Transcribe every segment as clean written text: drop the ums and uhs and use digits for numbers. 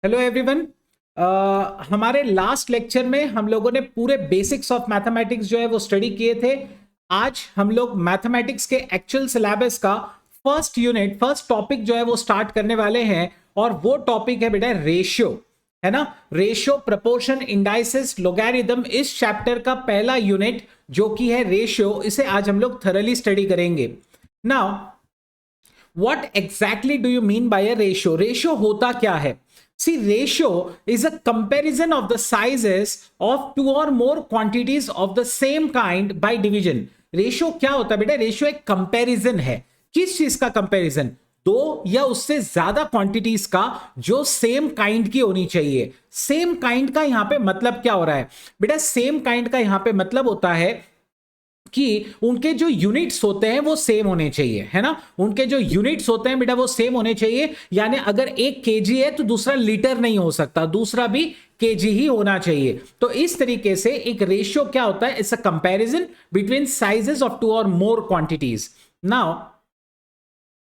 Hello everyone. हमारे last lecture में हम लोगों ने पूरे बेसिक्स ऑफ मैथमेटिक्स जो है वो स्टडी किए थे। आज हम लोग मैथमेटिक्स के एक्चुअल सिलेबस का फर्स्ट टॉपिक जो है वो स्टार्ट करने वाले हैं, और वो टॉपिक है बेटा रेशियो। है ना, रेशियो, प्रपोर्शन, इंडाइसेस, लोगैरिथम, इस चैप्टर का पहला यूनिट जो कि है रेशियो, इसे आज हम लोग थरली स्टडी करेंगे। Now what exactly do you mean bye a ratio? Ratio होता क्या है? See, ratio is a comparison of the sizes of two or more quantities of the same kind by division. Ratio क्या होता है बेटा? Ratio एक comparison है। किस चीज का कंपैरिजन? दो या उससे ज्यादा क्वांटिटीज का जो सेम काइंड की होनी चाहिए। सेम काइंड का यहां पे मतलब क्या हो रहा है बेटा? सेम काइंड का यहां पे मतलब होता है कि उनके जो यूनिट्स होते हैं वो सेम होने चाहिए। है ना, उनके जो यूनिट्स होते हैं बेटा वो सेम होने चाहिए। यानी अगर एक केजी है तो दूसरा लीटर नहीं हो सकता, दूसरा भी केजी ही होना चाहिए। तो इस तरीके से एक रेशियो क्या होता है? It's a comparison between sizes of two और मोर क्वांटिटीज। नाउ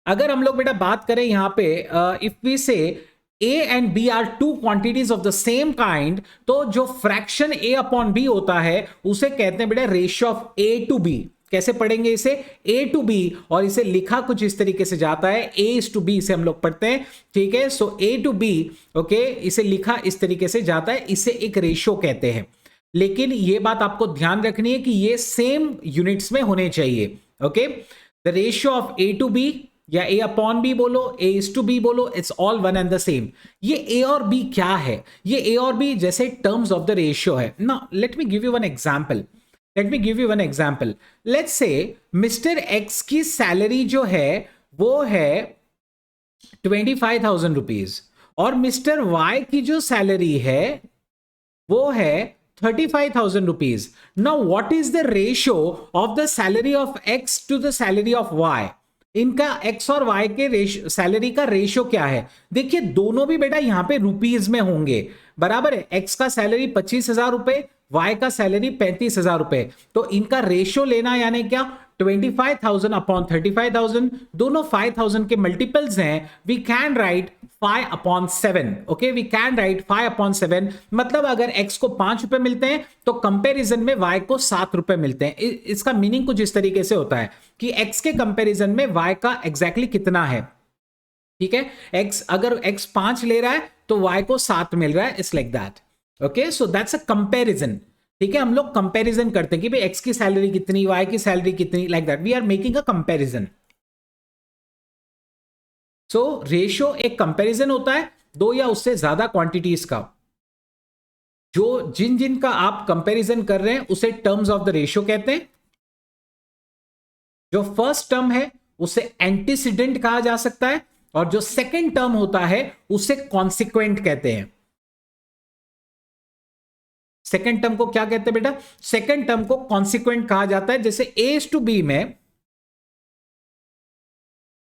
अगर हम लोग बेटा बात करें यहां पे, if we say A and B are two quantities of the same kind, तो जो फ्रैक्शन A अपॉन B होता है उसे कहते हैं बेटा ratio of A to B। कैसे पढ़ेंगे इसे? A टू B, और इसे लिखा कुछ इस तरीके से जाता है, A इज टू B इसे हम लोग पढ़ते हैं। ठीक है, सो A टू B, ओके, इसे लिखा इस तरीके से जाता है, इसे एक रेशियो कहते हैं। लेकिन ये बात आपको ध्यान रखनी है कि ये सेम यूनिट्स में होने चाहिए। Okay, the ratio of A to B या A अपॉन बी बोलो, A इज टू बी बोलो, it's all one and the same. ये A और B क्या है? ये A और B जैसे टर्म्स ऑफ द रेशियो है ना। Let me give you one example. Let's say mister x की सैलरी जो है वो है 25,000 रुपीज, और मिस्टर वाई की जो सैलरी है वो है 35,000 rupees. Now what is the ratio of the salary of X to the salary of Y? इनका एक्स और वाई के सैलरी का रेशियो क्या है? देखिए दोनों भी बेटा यहां पे रुपीज में होंगे, बराबर है। एक्स का सैलरी 25,000 रुपए, वाई का सैलरी 35,000 रुपए। तो इनका रेशियो लेना यानी क्या? 25,000 अपॉन 35,000, दोनों 5,000 के मल्टीपल्स हैं। We can write 5/7। Okay, we can write 5/7। मतलब अगर x को 5 रुपए मिलते हैं तो कंपैरिजन में y को 7 रुपए मिलते हैं। इसका मीनिंग कुछ इस तरीके से होता है कि x के कंपैरिजन में y का एग्जैक्टली कितना है। ठीक है, x अगर x 5 ले रहा है तो y को 7 मिल रहा है। It's like that. Okay, so that's a comparison. ठीक है, हम लोग कंपैरिजन करते हैं कि भाई x की सैलरी कितनी, y की सैलरी कितनी, like that we are making a comparison. So ratio एक कंपैरिजन होता है दो या उससे ज्यादा क्वांटिटीज का। जो जिन जिन का आप कंपैरिजन कर रहे हैं उसे टर्म्स ऑफ द रेशियो कहते हैं। जो फर्स्ट टर्म है उसे एंटीसीडेंट कहा जा सकता है, और जो सेकंड टर्म होता है उसे कॉन्सिक्वेंट कहते हैं। सेकंड टर्म को क्या कहते हैं बेटा? सेकंड टर्म को कॉन्सिक्वेंट कहा जाता है। जैसे ए इज टू बी में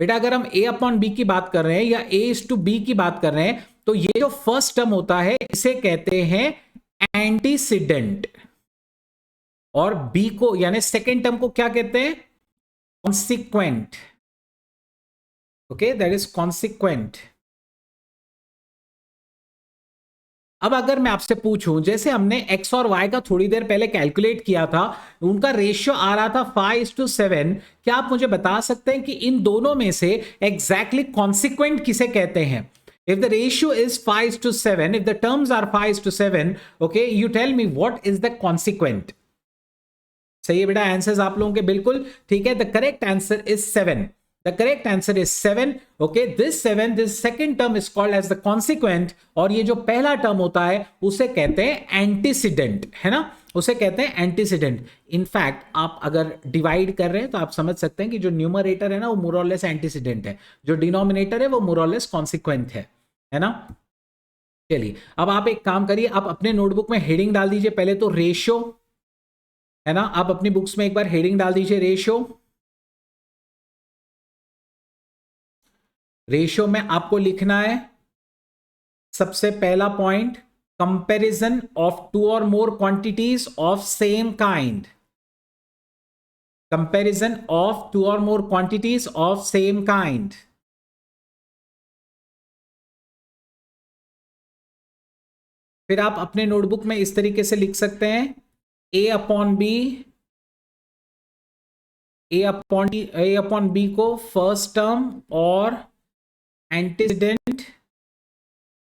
बेटा अगर हम a अपॉन बी की बात कर रहे हैं या a इज टू बी की बात कर रहे हैं, तो ये जो फर्स्ट टर्म होता है इसे कहते हैं एंटीसीडेंट, और b को यानी सेकेंड टर्म को क्या कहते हैं? Consequent. Okay, that is consequent. अब अगर मैं आपसे पूछूं, जैसे हमने x और y का थोड़ी देर पहले कैलकुलेट किया था, उनका रेशियो आ रहा था 5:7, क्या आप मुझे बता सकते हैं कि इन दोनों में से एग्जैक्टली कॉन्सिक्वेंट किसे कहते हैं? If the ratio is 5:7, if the terms are 5:7, okay, you tell me what is the consequent? सही है बेटा, आंसर्स आप लोगों के बिल्कुल ठीक है। The correct answer is 7। The correct answer is 7। Okay, this 7, this second term is called as the consequent, और ये जो पहला टर्म होता है उसे कहते हैं एंटीसीडेंट। है ना, उसे कहते हैं एंटीसीडेंट। इनफैक्ट आप अगर डिवाइड कर रहे हैं तो आप समझ सकते हैं कि जो न्यूमरेटर है ना वो मोर और लेस एंटीसीडेंट है, जो डिनोमिनेटर है वो मोर और लेस कॉन्सिक्वेंट है ना। चलिए अब आप एक काम करिए, आप अपने नोटबुक में हेडिंग डाल दीजिए पहले तो रेशियो। है ना, आप अपनी बुक्स में एक बार हेडिंग डाल दीजिए रेशियो। रेशियो में आपको लिखना है सबसे पहला पॉइंट, कंपैरिजन ऑफ टू और more quantities of same kind. Comparison of two और more quantities of same kind. फिर आप अपने नोटबुक में इस तरीके से लिख सकते हैं a/b, a/b को फर्स्ट टर्म और एंटीसीडेंट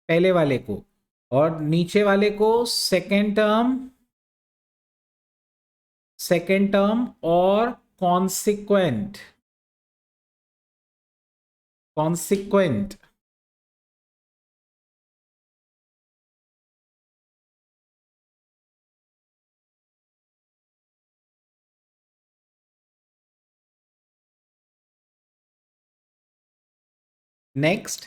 पहले वाले को, और नीचे वाले को सेकेंड टर्म और कॉन्सिक्वेंट। नेक्स्ट,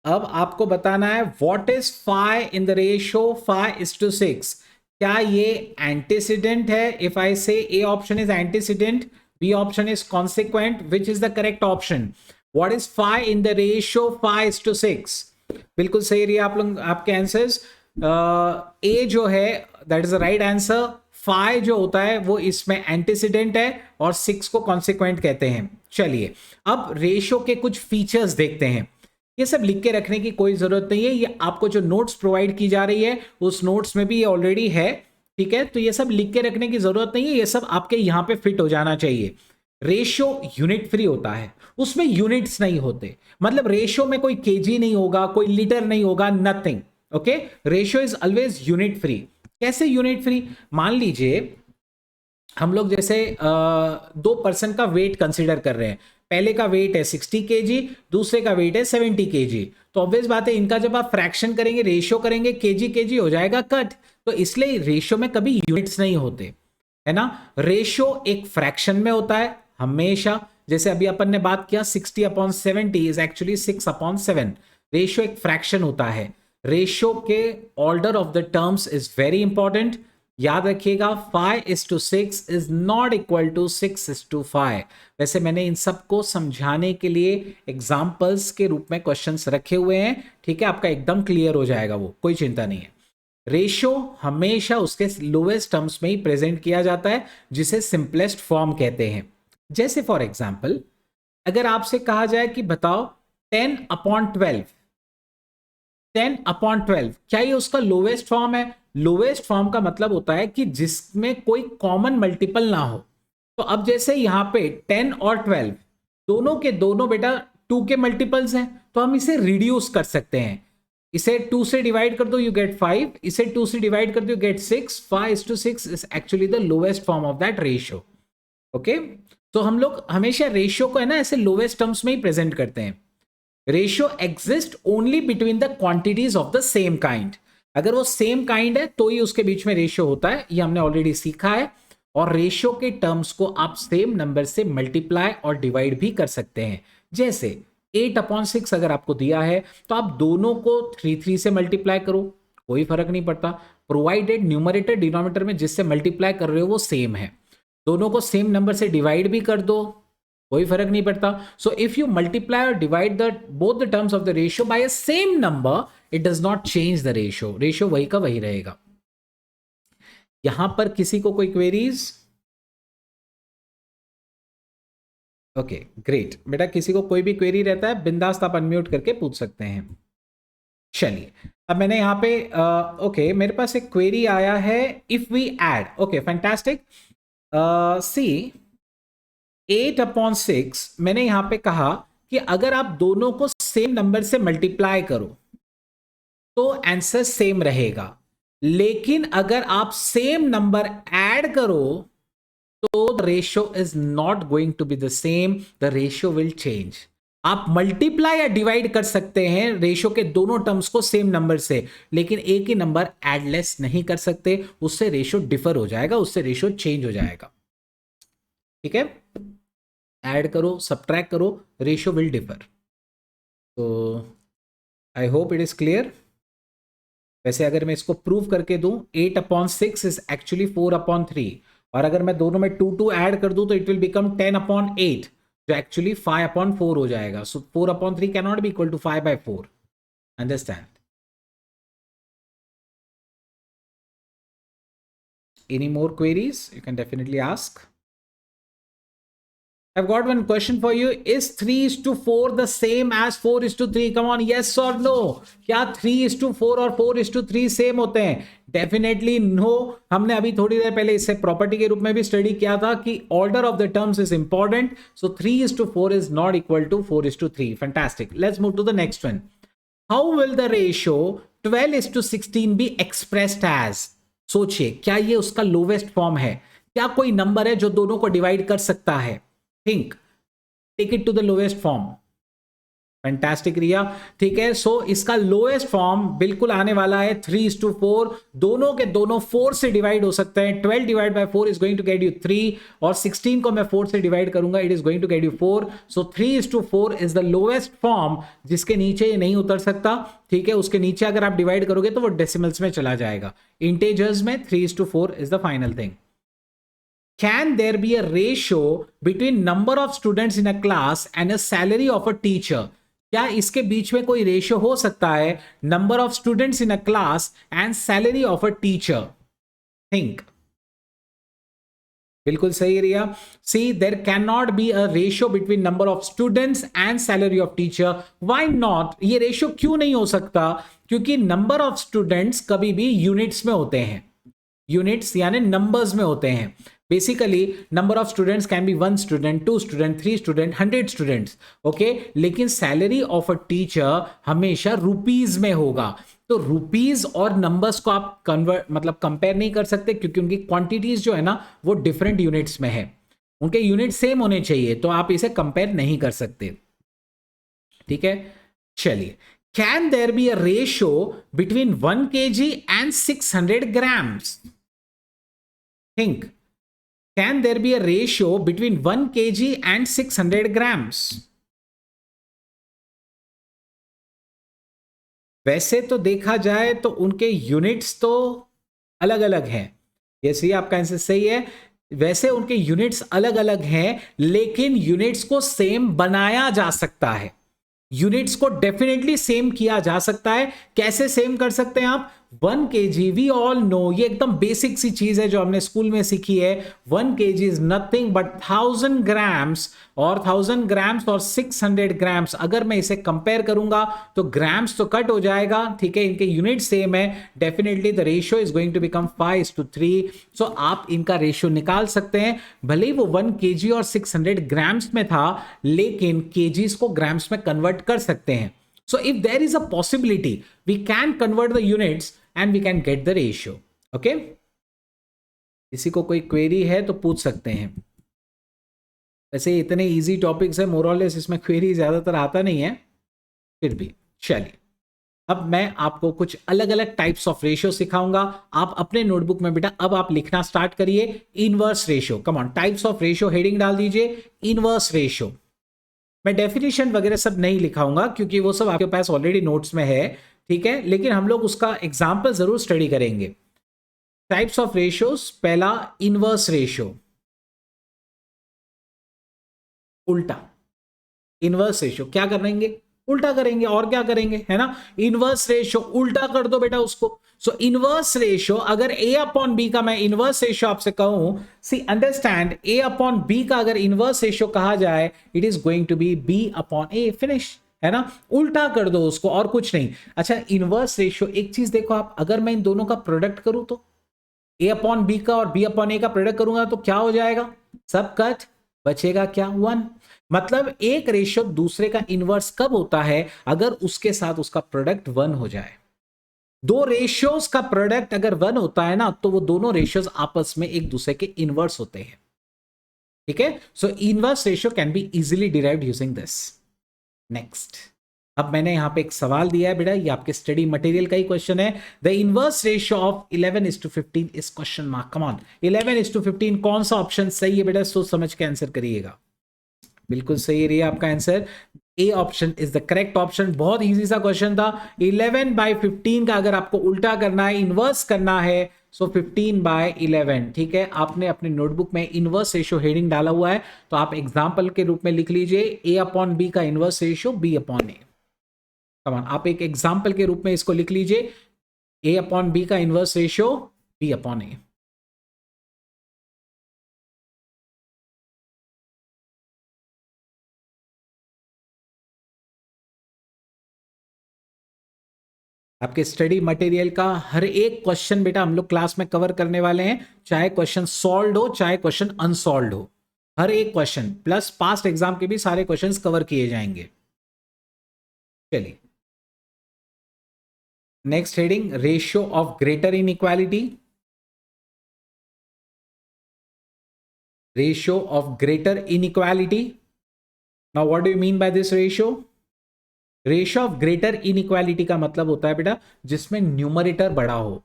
अब आपको बताना है what is five in the ratio 5:6। क्या ये एंटीसीडेंट है? If I say A option is antecedent, B option is consequent, which is the correct option? What is five in the ratio 5:6? बिल्कुल सही रही आप लोग आपके आंसर्स। ए जो है that is the right answer. Five जो होता है वो इसमें एंटीसीडेंट है और 6 को कॉन्सिक्वेंट कहते हैं। चलिए अब रेशियो के कुछ फीचर्स देखते हैं। ये सब लिख के रखने की कोई जरूरत नहीं है, ये आपको जो नोट्स प्रोवाइड की जा रही है उस नोट्स में भी ये ऑलरेडी है, ठीक है? तो ये सब लिख के रखने की जरूरत नहीं है, ये सब आपके यहां पे फिट हो जाना चाहिए। रेशियो यूनिट फ्री होता है, उसमें यूनिट्स नहीं होते, मतलब रेशियो में कोई केजी नहीं होगा, कोई लीटर नहीं होगा, nothing. Okay, ratio is always unit free. कैसे यूनिट फ्री? मान लीजिए हम लोग जैसे 2 पर्सन का वेट कंसिडर कर रहे हैं। पहले का वेट है 60 केजी, दूसरे का वेट है 70 केजी। तो ऑब्वियस बात है इनका जब आप फ्रैक्शन करेंगे, रेशियो करेंगे, केजी केजी हो जाएगा कट। तो इसलिए रेशियो में कभी यूनिट्स नहीं होते, है ना? रेशियो एक फ्रैक्शन में होता है हमेशा। जैसे अभी अपन ने बात किया 60/70 इज एक्चुअली 6/7। रेशियो एक फ्रैक्शन होता है। रेशियो के order of the terms is very important. याद रखिएगा 5:6 इज नॉट इक्वल टू 6:5। वैसे मैंने इन सबको समझाने के लिए एग्जाम्पल्स के रूप में क्वेश्चंस रखे हुए हैं, ठीक है? आपका एकदम क्लियर हो जाएगा, वो कोई चिंता नहीं है। रेशियो हमेशा उसके लोएस्ट टर्म्स में ही प्रेजेंट किया जाता है, जिसे सिंपलेस्ट फॉर्म कहते हैं। जैसे फॉर एग्जाम्पल अगर आपसे कहा जाए कि बताओ 10/12, 10/12 क्या ये उसका लोवेस्ट फॉर्म है? लोवेस्ट फॉर्म का मतलब होता है कि जिसमें कोई कॉमन मल्टीपल ना हो। तो अब जैसे यहां पे 10 और 12 दोनों के दोनों बेटा 2 के मल्टीपल्स हैं, तो हम इसे रिड्यूस कर सकते हैं। इसे 2 से डिवाइड कर दो यू गेट 5, इसे 2 से डिवाइड कर दो you get 6। 5:6 is actually the lowest form of that ratio. Okay, तो हम लोग हमेशा रेशियो को है ना ऐसे लोवेस्ट टर्म्स में ही प्रेजेंट करते हैं। Ratio exist only between the quantities of the same kind. अगर वो सेम काइंड है तो ही उसके बीच में रेशियो होता है, ये हमने ऑलरेडी सीखा है। और रेशियो के टर्म्स को आप सेम नंबर से मल्टीप्लाई और डिवाइड भी कर सकते हैं। जैसे 8/6 अगर आपको दिया है तो आप दोनों को 3 से मल्टीप्लाई करो, कोई फर्क नहीं पड़ता, प्रोवाइडेड न्यूमरेटर डिनोमिनेटर में जिससे मल्टीप्लाई कर रहे हो वो सेम है। दोनों को सेम नंबर से डिवाइड भी कर दो, कोई फर्क नहीं पड़ता। सो इफ यू मल्टीप्लाई और divide the both the terms of the ratio by a same number, it does not change the ratio. Ratio वही का वही रहेगा। यहां पर किसी को कोई क्वेरीज? ओके ग्रेट बेटा, किसी को कोई भी क्वेरी रहता है बिंदास आप अनम्यूट करके पूछ सकते हैं। चलिए अब मैंने यहां पे ओके मेरे पास एक क्वेरी आया है। If we add, okay fantastic, see 8/6 मैंने यहां पे कहा कि अगर आप दोनों को सेम नंबर से मल्टीप्लाई करो तो आंसर सेम रहेगा, लेकिन अगर आप सेम नंबर ऐड करो तो the ratio is not going to be the same, the ratio will change. आप मल्टीप्लाई या डिवाइड कर सकते हैं रेशियो के दोनों टर्म्स को सेम नंबर से, लेकिन एक ही नंबर एडलेस नहीं कर सकते, उससे रेशियो डिफर हो जाएगा, उससे रेशियो चेंज हो जाएगा। ठीक है, ऐड करो सब्ट्रैक्ट करो, रेशियो विल डिफर। तो I hope it is clear. वैसे अगर मैं इसको प्रूव करके दूं 8/6 इज एक्चुअली 4/3, और अगर मैं दोनों में 2 ऐड कर दूं तो इट विल बिकम 10/8, जो एक्चुअली 5/4 हो जाएगा। So 4/3 can not be equal to 5/4। Understand? Any more queries? You can definitely ask. I've got one question for you. Is 3:4 the same as 4:3? Come on, yes or no? क्या 3:4 और 4:3 same होते हैं? Definitely no. हमने अभी थोड़ी देर पहले इससे property के रूप में भी स्टडी किया था कि order of the terms is important. So 3:4 is not equal to 4:3. Fantastic. Let's move to the next one. How will the ratio 12:16 be expressed as? सोचिए, क्या ये उसका लोवेस्ट फॉर्म है? क्या कोई नंबर है जो दोनों को डिवाइड कर सकता है? Think, take it to the lowest form. Fantastic Riya. ठीक है, सो इसका लोएस्ट फॉर्म बिल्कुल आने वाला है 3:4. दोनों के दोनों 4 से डिवाइड हो सकते हैं. 12 divide by 4 is going to get you 3 और 16 को मैं 4 से डिवाइड करूंगा, it is going to get you 4. So 3:4 is the lowest form जिसके नीचे ये नहीं उतर सकता. ठीक है, उसके नीचे अगर आप डिवाइड करोगे तो वो डेसिमल्स में चला जाएगा. इंटेजर्स में 3:4 is the final thing. Can there be a ratio between number of students in a class and a salary of a teacher? क्या इसके बीच में कोई रेशियो हो सकता है number of students in a class and salary of a teacher? Think. बिल्कुल सही Riya. See, there can not be a ratio between number of students and salary of teacher. Why not? ये रेशियो क्यों नहीं हो सकता? क्योंकि नंबर ऑफ स्टूडेंट्स कभी भी यूनिट्स में होते हैं. यूनिट्स यानी नंबर्स में होते हैं. Basically number of students can be 1 student, 2 student, 3 student, 100 students. Okay, लेकिन सैलरी ऑफ अ टीचर हमेशा रुपीज में होगा. तो रुपीज और नंबर्स को आप कन्वर्ट मतलब कंपेयर नहीं कर सकते क्योंकि उनकी क्वांटिटीज जो है ना वो डिफरेंट यूनिट्स में है. उनके यूनिट सेम होने चाहिए, तो आप इसे कंपेयर नहीं कर सकते. ठीक है, चलिए. Can there be a ratio between 1 kg and 600 grams? Think. Can there be a ratio between 1 kg and 600 grams? वैसे तो देखा जाए तो उनके यूनिट्स तो अलग अलग हैं. यस, ये आपका आंसर सही है. वैसे उनके यूनिट्स अलग अलग हैं, लेकिन यूनिट्स को सेम बनाया जा सकता है. यूनिट्स को डेफिनेटली सेम किया जा सकता है. कैसे सेम कर सकते हैं आप? 1 kg, वी ऑल नो, ये एकदम बेसिक सी चीज है जो हमने स्कूल में सीखी है. 1 kg is nothing but 1000 grams, और 1000 ग्राम्स और 600 ग्राम्स अगर मैं इसे कंपेयर करूंगा तो ग्राम्स तो कट हो जाएगा. ठीक है, इनके यूनिट सेम है. Definitely the ratio is going to become 5:3. So आप इनका रेशियो निकाल सकते हैं. भले ही वो 1 kg और 600 ग्राम्स में था, लेकिन केजीज को ग्राम्स में कन्वर्ट कर सकते हैं. So if there is a possibility, we can convert the units and we can get the ratio. Okay? किसी को कोई क्वेरी है तो पूछ सकते हैं. वैसे इतने इजी टॉपिक्स है, मोर और लेस इसमें क्वेरी ज्यादातर आता नहीं है, फिर भी चलिए. अब मैं आपको कुछ अलग अलग टाइप्स ऑफ रेशियो सिखाऊंगा. आप अपने नोटबुक में बेटा अब आप लिखना स्टार्ट करिए. Inverse ratio. Come on, types of ratio heading डाल दीजिए. Inverse ratio. मैं डेफिनेशन वगैरह सब नहीं लिखाऊंगा क्योंकि वो सब आपके पास ऑलरेडी नोट्स में है. ठीक है, लेकिन हम लोग उसका एग्जाम्पल जरूर स्टडी करेंगे. Types of ratios. पहला, इनवर्स रेशियो. उल्टा. इनवर्स रेशियो क्या करेंगे? उल्टा करेंगे. और क्या करेंगे, है ना? इनवर्स रेशियो उल्टा कर दो बेटा उसको. सो इनवर्स रेशियो, अगर a अपॉन बी का मैं इनवर्स रेशियो आपसे कहूं, see understand, a upon B का अगर इनवर्स रेशियो कहा जाए, it is going to be b upon a. Finish, है ना? उल्टा कर दो उसको, और कुछ नहीं. अच्छा, इनवर्स रेशियो एक चीज देखो आप, अगर मैं इन दोनों का प्रोडक्ट करूं तो a अपॉन बी का और b अपॉन a का प्रोडक्ट करूंगा तो क्या हो जाएगा? सब कट, बचेगा क्या? 1. मतलब एक रेशियो दूसरे का इनवर्स कब होता है? अगर उसके साथ उसका प्रोडक्ट 1 हो जाए. दो रेशियोज का प्रोडक्ट अगर 1 होता है ना, तो वो दोनों रेशियोज आपस में एक दूसरे के इनवर्स होते हैं. ठीक है, सो inverse ratio can be easily derived using this. Next, अब मैंने यहां पे एक सवाल दिया है बेटा, ये आपके स्टडी मटेरियल का ही क्वेश्चन है. The inverse ratio of 11:15 is question mark. Come on, 11:15 कौन सा ऑप्शन सही है बेटा? सोच समझ के आंसर करिएगा. बिल्कुल सही रही है आपका answer. A option is the correct option. बहुत इजी सा क्वेश्चन था. 11/15 का अगर आपको उल्टा करना है, इनवर्स करना है, सो 15/11. ठीक है, आपने अपने नोटबुक में इनवर्स रेशियो हेडिंग डाला हुआ है, तो आप एग्जांपल के रूप में लिख लीजिए a अपॉन बी का इनवर्स रेशियो b अपॉन ए. कमान, आप एक एग्जांपल के रूप में इसको लिख लीजिए, a अपॉन बी का इनवर्स रेशियो b अपॉन ए. आपके स्टडी मटेरियल का हर एक क्वेश्चन बेटा हम लोग क्लास में कवर करने वाले हैं, चाहे क्वेश्चन सॉल्व हो चाहे क्वेश्चन अनसॉल्व हो, हर एक क्वेश्चन प्लस पास्ट एग्जाम के भी सारे क्वेश्चंस कवर किए जाएंगे। चलिए next heading, ratio of greater inequality. Ratio of greater inequality. Now what do you mean by this ratio? Ratio of greater inequality का मतलब होता है बेटा जिसमें न्यूमरेटर बड़ा हो।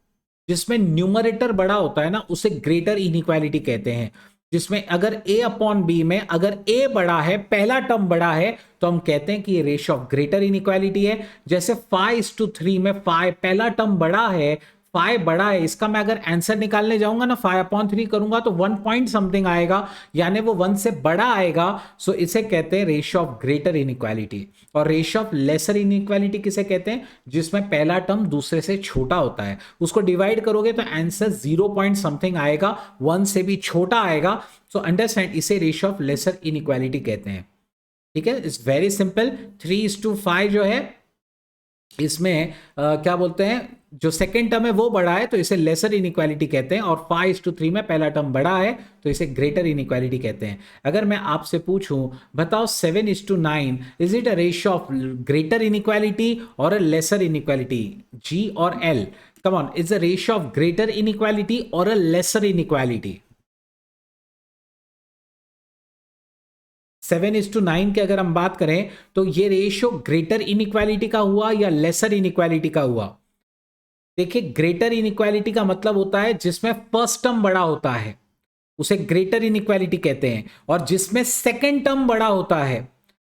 जिसमें न्यूमरेटर बड़ा होता है ना उसे ग्रेटर इनइक्वालिटी कहते हैं। जिसमें अगर a अपॉन बी में अगर a बड़ा है, पहला टर्म बड़ा है, तो हम कहते हैं कि ये रेशियो ऑफ ग्रेटर इनइक्वालिटी है। जैसे 5:3 में 5 पहला टर्म बड़ा है, 5 बड़ा है, इसका मैं अगर आंसर निकालने जाऊंगा ना 5/3 करूंगा तो 1 पॉइंट समथिंग आएगा, यानी वो 1 से बड़ा आएगा। सो इसे कहते हैं रेशियो ऑफ ग्रेटर इनइक्वालिटी। और रेशियो ऑफ लेसर इनइक्वालिटी किसे कहते हैं? जिसमें पहला टर्म दूसरे से छोटा होता है। उसको डिवाइड करोगे तो आंसर 0 पॉइंट समथिंग आएगा, 1 से भी छोटा आएगा। सो अंडरस्टैंड, इसे रेशियो ऑफ लेसर इनइक्वालिटी कहते हैं। ठीक है, इट्स वेरी सिंपल। 3:5 जो है इसमें क्या बोलते हैं, जो सेकेंड टर्म है वो बड़ा है तो इसे लेसर इनइक्वालिटी कहते हैं, और 5:3 में पहला टर्म बड़ा है तो इसे ग्रेटर इनइक्वालिटी कहते हैं। अगर मैं आपसे पूछूं बताओ 7:9 is it a ratio of greater inequality और अ लेसर इनइक्वालिटी? जी और L, come on, is a ratio of greater inequality और अ लेसर इनइक्वालिटी? 7:9 की अगर हम बात करें तो ये रेशियो ग्रेटर इनइक्वालिटी का हुआ या लेसर इनइक्वालिटी का हुआ? देखिए ग्रेटर इनइक्वालिटी का मतलब होता है जिसमें फर्स्ट टर्म बड़ा होता है उसे ग्रेटर इनइक्वालिटी कहते हैं, और जिसमें सेकंड टर्म बड़ा होता है,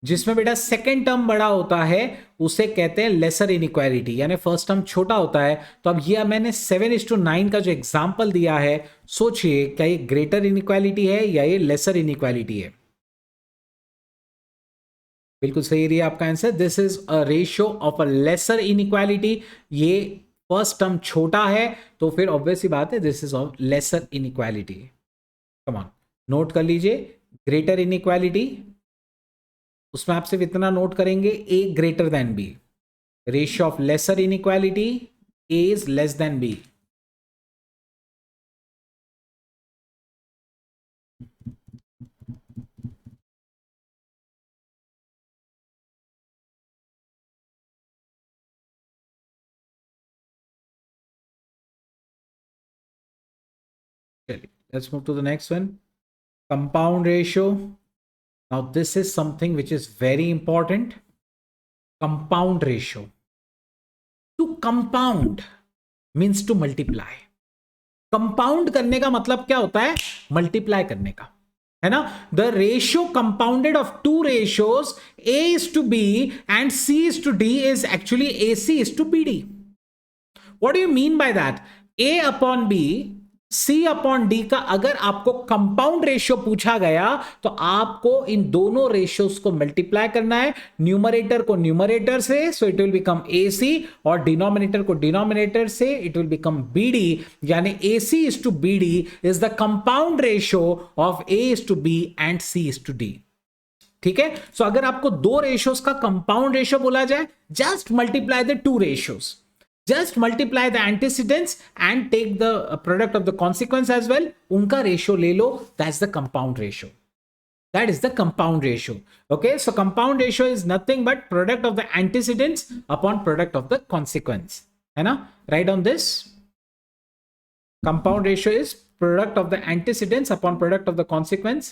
जिसमें बेटा सेकंड टर्म बड़ा होता है उसे कहते हैं लेसर इनइक्वालिटी, यानी फर्स्ट टर्म छोटा होता है। तो अब ये मैंने 7:9 का जो एग्जांपल दिया है, सोचिए क्या ये ग्रेटर इनइक्वालिटी है या ये लेसर इनइक्वालिटी है? बिल्कुल सही रही आपका answer, this is a ratio of a lesser inequality. ये फर्स्ट टर्म छोटा है तो फिर ऑब्वियस सी बात है this is of lesser inequality. Come on, note कर लीजिए ग्रेटर इनइक्वालिटी, उसमें आप सिर्फ इतना नोट करेंगे A greater than B. Ratio of lesser inequality, A is less than B. चलिए let's move to the next one, compound ratio. Now this is something which is very important. Compound ratio, to compound means to multiply. Compound करने का मतलब क्या होता है? Multiply करने का, है ना। The ratio compounded of two ratios A is to B and C is to D is actually A C is to B D. What do you mean by that? A upon B, C upon D का अगर आपको compound ratio पूछा गया तो आपको इन दोनों ratios को multiply करना है। न्यूमरेटर को न्यूमरेटर से, so it will become A C, और डिनोमिनेटर को डिनोमिनेटर से, it will become B D. यानी A C is to B D is the compound ratio of A is to B and C is to D. ठीक है, सो अगर आपको दो ratios का कंपाउंड रेशियो बोला जाए, just multiply the two ratios, just multiply the antecedents and take the product of the consequence as well, unka ratio le lo, that's the compound ratio. That is the compound ratio. Okay, so compound ratio is nothing but product of the antecedents upon product of the consequence, hai na? Write down this. Compound ratio is product of the antecedents upon product of the consequence.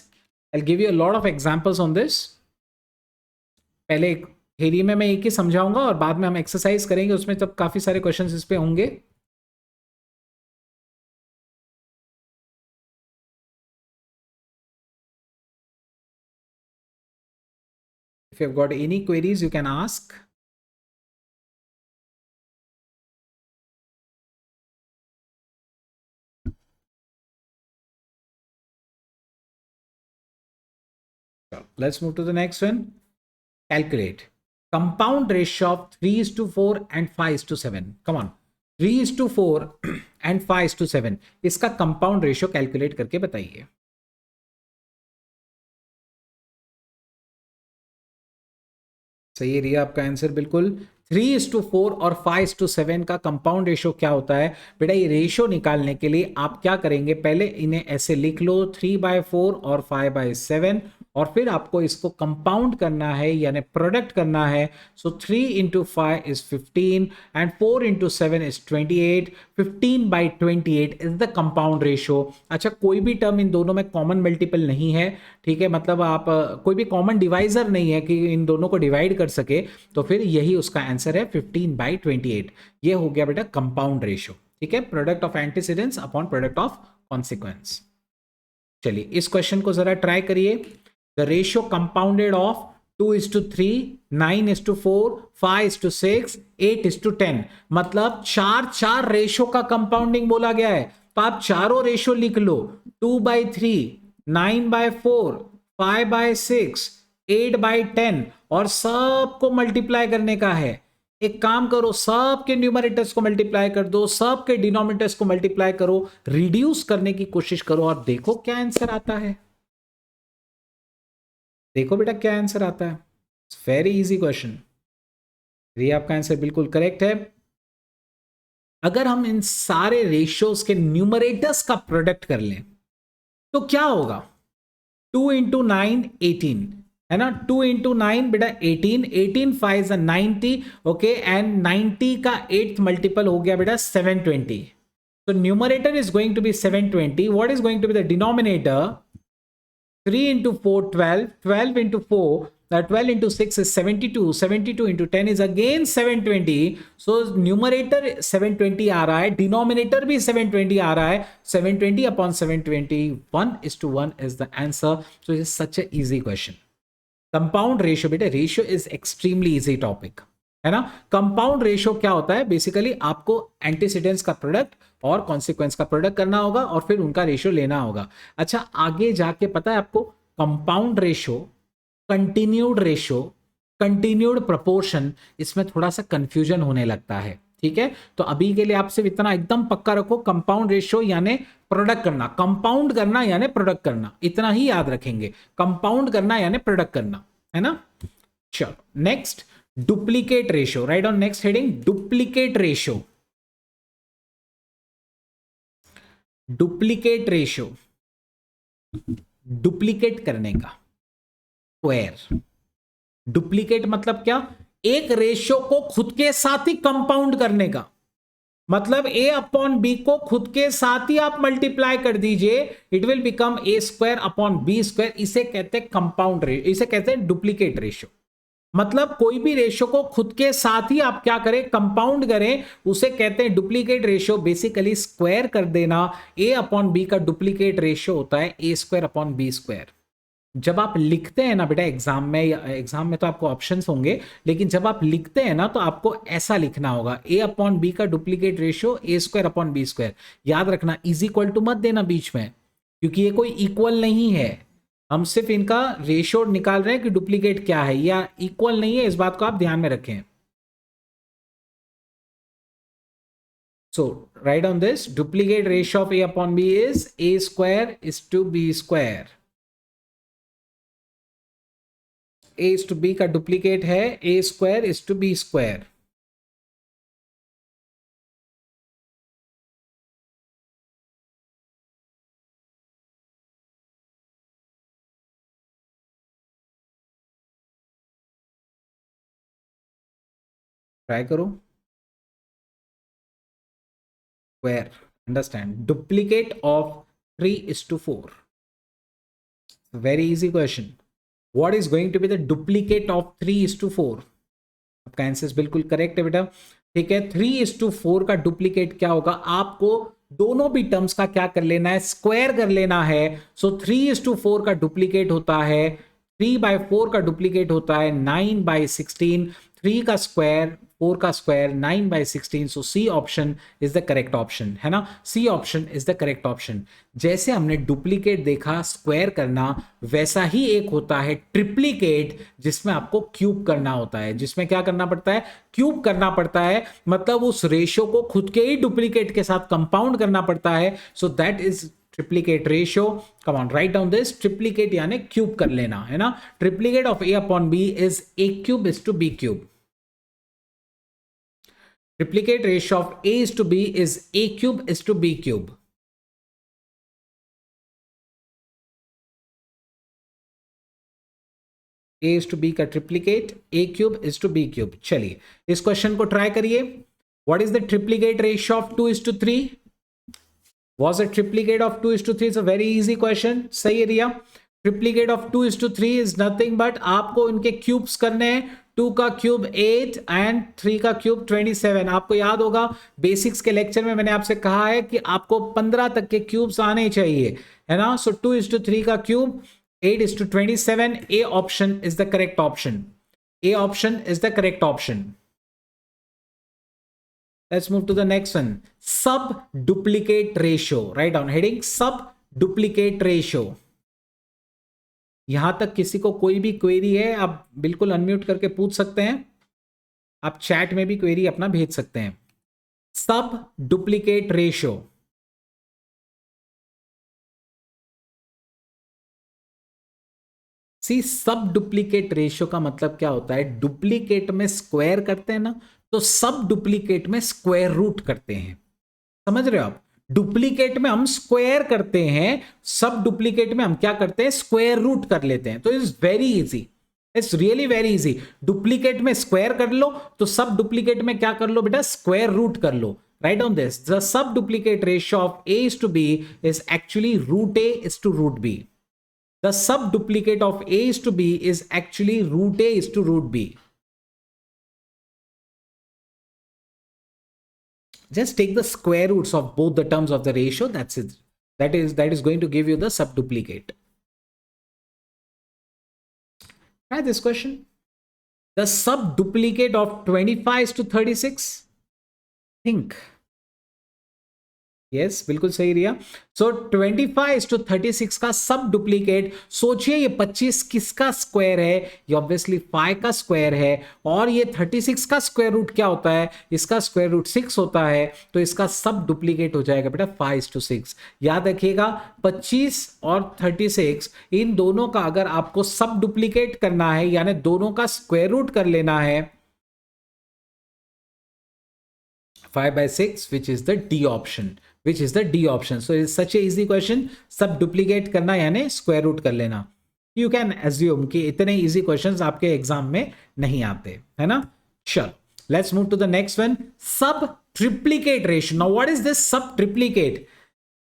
I'll give you a lot of examples on this. पहले theory में मैं एक ही समझाऊंगा और बाद में हम exercise करेंगे, उसमें तब काफी सारे क्वेश्चंस इस पे होंगे। If you have got any queries you can ask. Let's move to the next one. Calculate compound ratio of 3:4 and 5:7. Come on, 3:4 and 5:7, इसका कंपाउंड रेशियो कैलकुलेट करके बताइए। सही है रिया आपका आंसर बिल्कुल। 3:4 और 5:7 का कंपाउंड रेशो क्या होता है बेटा? ये रेशो निकालने के लिए आप क्या करेंगे, पहले इन्हें ऐसे लिख लो 3/4 और 5/7, और फिर आपको इसको कंपाउंड करना है यानी प्रोडक्ट करना है। सो 3 into 5 is 15 and 4 into 7 is 28. 15/28 is the compound ratio. अच्छा, कोई भी टर्म इन दोनों में कॉमन मल्टीपल नहीं है, ठीक है, मतलब आप कोई भी कॉमन डिवाइजर नहीं है कि इन दोनों को डिवाइड कर सके, तो फिर यही उसका आंसर है 15/28। ये हो गया बेटा कंपाउंड रेशो, ठीक है, product of antecedents upon product of consequence. चलिए इस क्वेश्चन को जरा ट्राई करिए। द रेशियो कंपाउंडेड ऑफ 2:3, 9:4, 5:6, 8:10, मतलब चार रेशो का कंपाउंडिंग बोला गया है, तो आप चारों रेशो लिख लो, 2/3, 9/4, 5/6, 8/10, और सबको मल्टीप्लाई करने का है। एक काम करो, सबके न्यूमरेटर्स को मल्टीप्लाई कर दो, सबके डिनोमिनेटर्स को मल्टीप्लाई करो, रिड्यूस करने की कोशिश करो और देखो क्या आंसर आता है। देखो बेटा क्या आंसर आता है। Very easy question. ये आपका आंसर बिल्कुल करेक्ट है। अगर हम इन सारे रेशियोज के न्यूमरेटर्स का प्रोडक्ट कर लें तो क्या होगा? 2 into 9 18 है ना, 2 into 9 बेटा 18, 18 5 is 90, ओके, एंड 90 का 8th मल्टीपल हो गया बेटा 720। तो numerator is going to be 720। What is going to be the denominator? 3 into 4 12, 12 into 4 12 into 6 is 72, 72 into 10 is again 720। so numerator 720 आ रहा है, डिनोमिनेटर भी 720 आ रहा है, 720 upon 720, 1:1 is the answer। so it is such a easy question। Compound ratio बेटे, ratio is extremely easy topic है ना। Compound ratio क्या होता है? बेसिकली आपको एंटीसीडेंट्स का प्रोडक्ट और कॉन्सिक्वेंस का प्रोडक्ट करना होगा और फिर उनका रेशियो लेना होगा। अच्छा, आगे जाके पता है आपको compound ratio, continued ratio, continued proportion, इसमें थोड़ा सा कंफ्यूजन होने लगता है, ठीक है। तो अभी के लिए आप सिर्फ इतना एकदम पक्का रखो, कंपाउंड रेशियो यानी प्रोडक्ट करना, कंपाउंड करना यानी प्रोडक्ट करना, इतना ही याद रखेंगे। कंपाउंड करना यानी प्रोडक्ट करना, है ना। चलो next, duplicate ratio. Right on next heading, duplicate ratio. Duplicate ratio, duplicate करने का, स्क्वायर। डुप्लीकेट मतलब क्या? एक रेशियो को खुद के साथ ही कंपाउंड करने का, मतलब a अपॉन बी को खुद के साथ ही आप मल्टीप्लाई कर दीजिए, it will become a² upon b²। इसे कहते हैं कंपाउंड रेशियो, इसे कहते हैं डुप्लीकेट रेशियो। मतलब कोई भी रेशियो को खुद के साथ ही आप क्या करें? कंपाउंड करें, उसे कहते हैं डुप्लीकेट रेशियो। बेसिकली स्क्वायर कर देना, a अपॉन बी का डुप्लीकेट रेशियो होता है a² अपॉन b²। जब आप लिखते हैं ना बेटा एग्जाम में, या एग्जाम में तो आपको ऑप्शंस होंगे, लेकिन जब आप लिखते हैं ना तो आपको ऐसा लिखना होगा, a अपॉन बी का duplicate ratio a² upon b²। याद रखना, इज इक्वल टू मत देना बीच में, क्योंकि ये कोई इक्वल नहीं है। हम सिर्फ इनका रेशियो निकाल रहे हैं कि डुप्लीकेट क्या है या इक्वल नहीं है, इस बात को आप ध्यान में रखें। So write on this, duplicate ratio of a upon b is a² is to b²। a is to b का डुप्लीकेट है a² is to b²। Try करो, square, understand. Duplicate of 3:4, very easy question. What is going to be the duplicate of 3:4? आपका answer बिल्कुल correct है बेटा, ठीक है। 3:4 का डुप्लीकेट क्या होगा? आपको दोनों भी टर्म्स का क्या कर लेना है? स्क्वायर कर लेना है। सो 3:4 का डुप्लीकेट होता है 3/4 का डुप्लीकेट होता है 9/16। 3 का स्क्वायर, 4 का square, 9/16। So C option is the correct option, है ना। C option is the correct option. जैसे हमने डुप्लीकेट देखा स्क्वायर करना, वैसा ही एक होता है ट्रिप्लीकेट, जिसमें आपको क्यूब करना होता है। जिसमें क्या करना पड़ता है? क्यूब करना पड़ता है, मतलब उस रेशियो को खुद के ही डुप्लीकेट के साथ कंपाउंड करना पड़ता है। So that is triplicate ratio. Come on, right down this. Triplicate यानी क्यूब कर लेना, है ना। Triplicate of a upon b is a³ is to b³। Triplicate ratio of A is to B is A cube is to B cube. A is to B का triplicate A cube is to B cube. चलिए इस question को try करिए. What is the triplicate ratio of 2:3? Was a triplicate of 2:3? It's a very easy question. सही है रिया. Triplicate of 2:3 is nothing but आपको इनके cubes करने हैं. 2 का क्यूब 8 एंड 3 का क्यूब 27. आपको याद होगा बेसिक्स के लेक्चर में मैंने आपसे कहा है कि आपको 15 तक के क्यूब्स आने चाहिए, है ना. सो 2:3 का cube 8:27. A option is the correct option. A option is the correct option. Let's move to the next one. Sub duplicate ratio. Write down heading sub duplicate ratio. यहां तक किसी को कोई भी क्वेरी है आप बिल्कुल अनम्यूट करके पूछ सकते हैं. आप चैट में भी क्वेरी अपना भेज सकते हैं. सब डुप्लीकेट रेशियो. सी सब डुप्लीकेट रेशियो का मतलब क्या होता है. डुप्लीकेट में स्क्वायर करते हैं ना, तो सब डुप्लीकेट में स्क्वायर रूट करते हैं. समझ रहे हो आप. डुप्लीकेट में हम स्क्वायर करते हैं, सब डुप्लीकेट में हम क्या करते हैं, स्क्वायर रूट कर लेते हैं. तो it's very easy, it's really very easy. Duplicate में स्क्वायर कर लो, तो सब डुप्लीकेट में क्या कर लो बेटा, स्क्वायर रूट कर लो. Write on this. The sub duplicate ratio of A is to B is actually root A is to root B. The sub duplicate of A is to B is actually root A is to root B. Just take the square roots of both the terms of the ratio. That's it. That is going to give you the sub duplicate. Try this question. The sub duplicate of 25 is to 36. Think. Yes बिल्कुल सही रिया. सो 25:36 का सब duplicate. सोचिए ये 25 किसका square है, ये obviously 5 का स्क्वायर है. और ये 36 का स्क्वायर रूट क्या होता है, इसका स्क्वायर रूट 6 होता है. तो इसका सब डुप्लीकेट हो जाएगा बेटा 5:6. याद रखिएगा 25 और 36 इन दोनों का अगर आपको सब डुप्लीकेट करना है, यानी दोनों का स्क्वायर रूट कर लेना है, 5/6, which is the D option. Which is the D option. So it's such a easy question. सब डुप्लीकेट करना यानी स्क्वायर रूट कर लेना. You can assume कि इतने easy questions आपके एग्जाम में नहीं आते, है ना. चलो let's move to the next one. Sub triplicate ratio. Now what is this sub triplicate?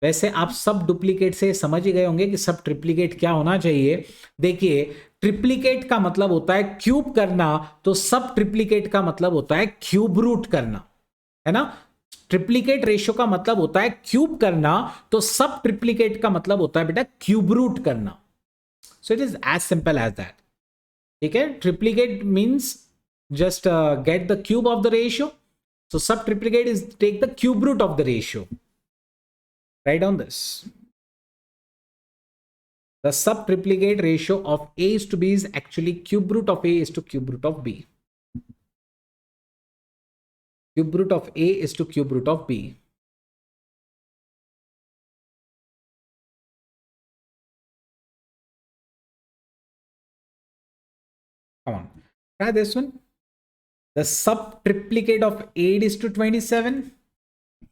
वैसे आप सब डुप्लीकेट से समझ ही गए होंगे कि सब ट्रिप्लीकेट क्या होना चाहिए. देखिए ट्रिप्लीकेट का मतलब होता है क्यूब करना, तो सब ट्रिप्लीकेट का मतलब होता है क्यूब रूट करना, है ना. ट्रिप्लीकेट रेशियो का मतलब होता है क्यूब करना, तो सब ट्रिप्लीकेट का मतलब होता है बेटा क्यूब रूट करना. So it is as simple as that. ठीक है. Triplicate means just get the cube of the ratio. So sub triplicate is take the cube root of the ratio. Write down this. The sub triplicate ratio of A is to B is actually cube root of A is to cube root of B. Cube root of A is to cube root of B. Come on, try this one. The sub triplicate of 8 is to 27.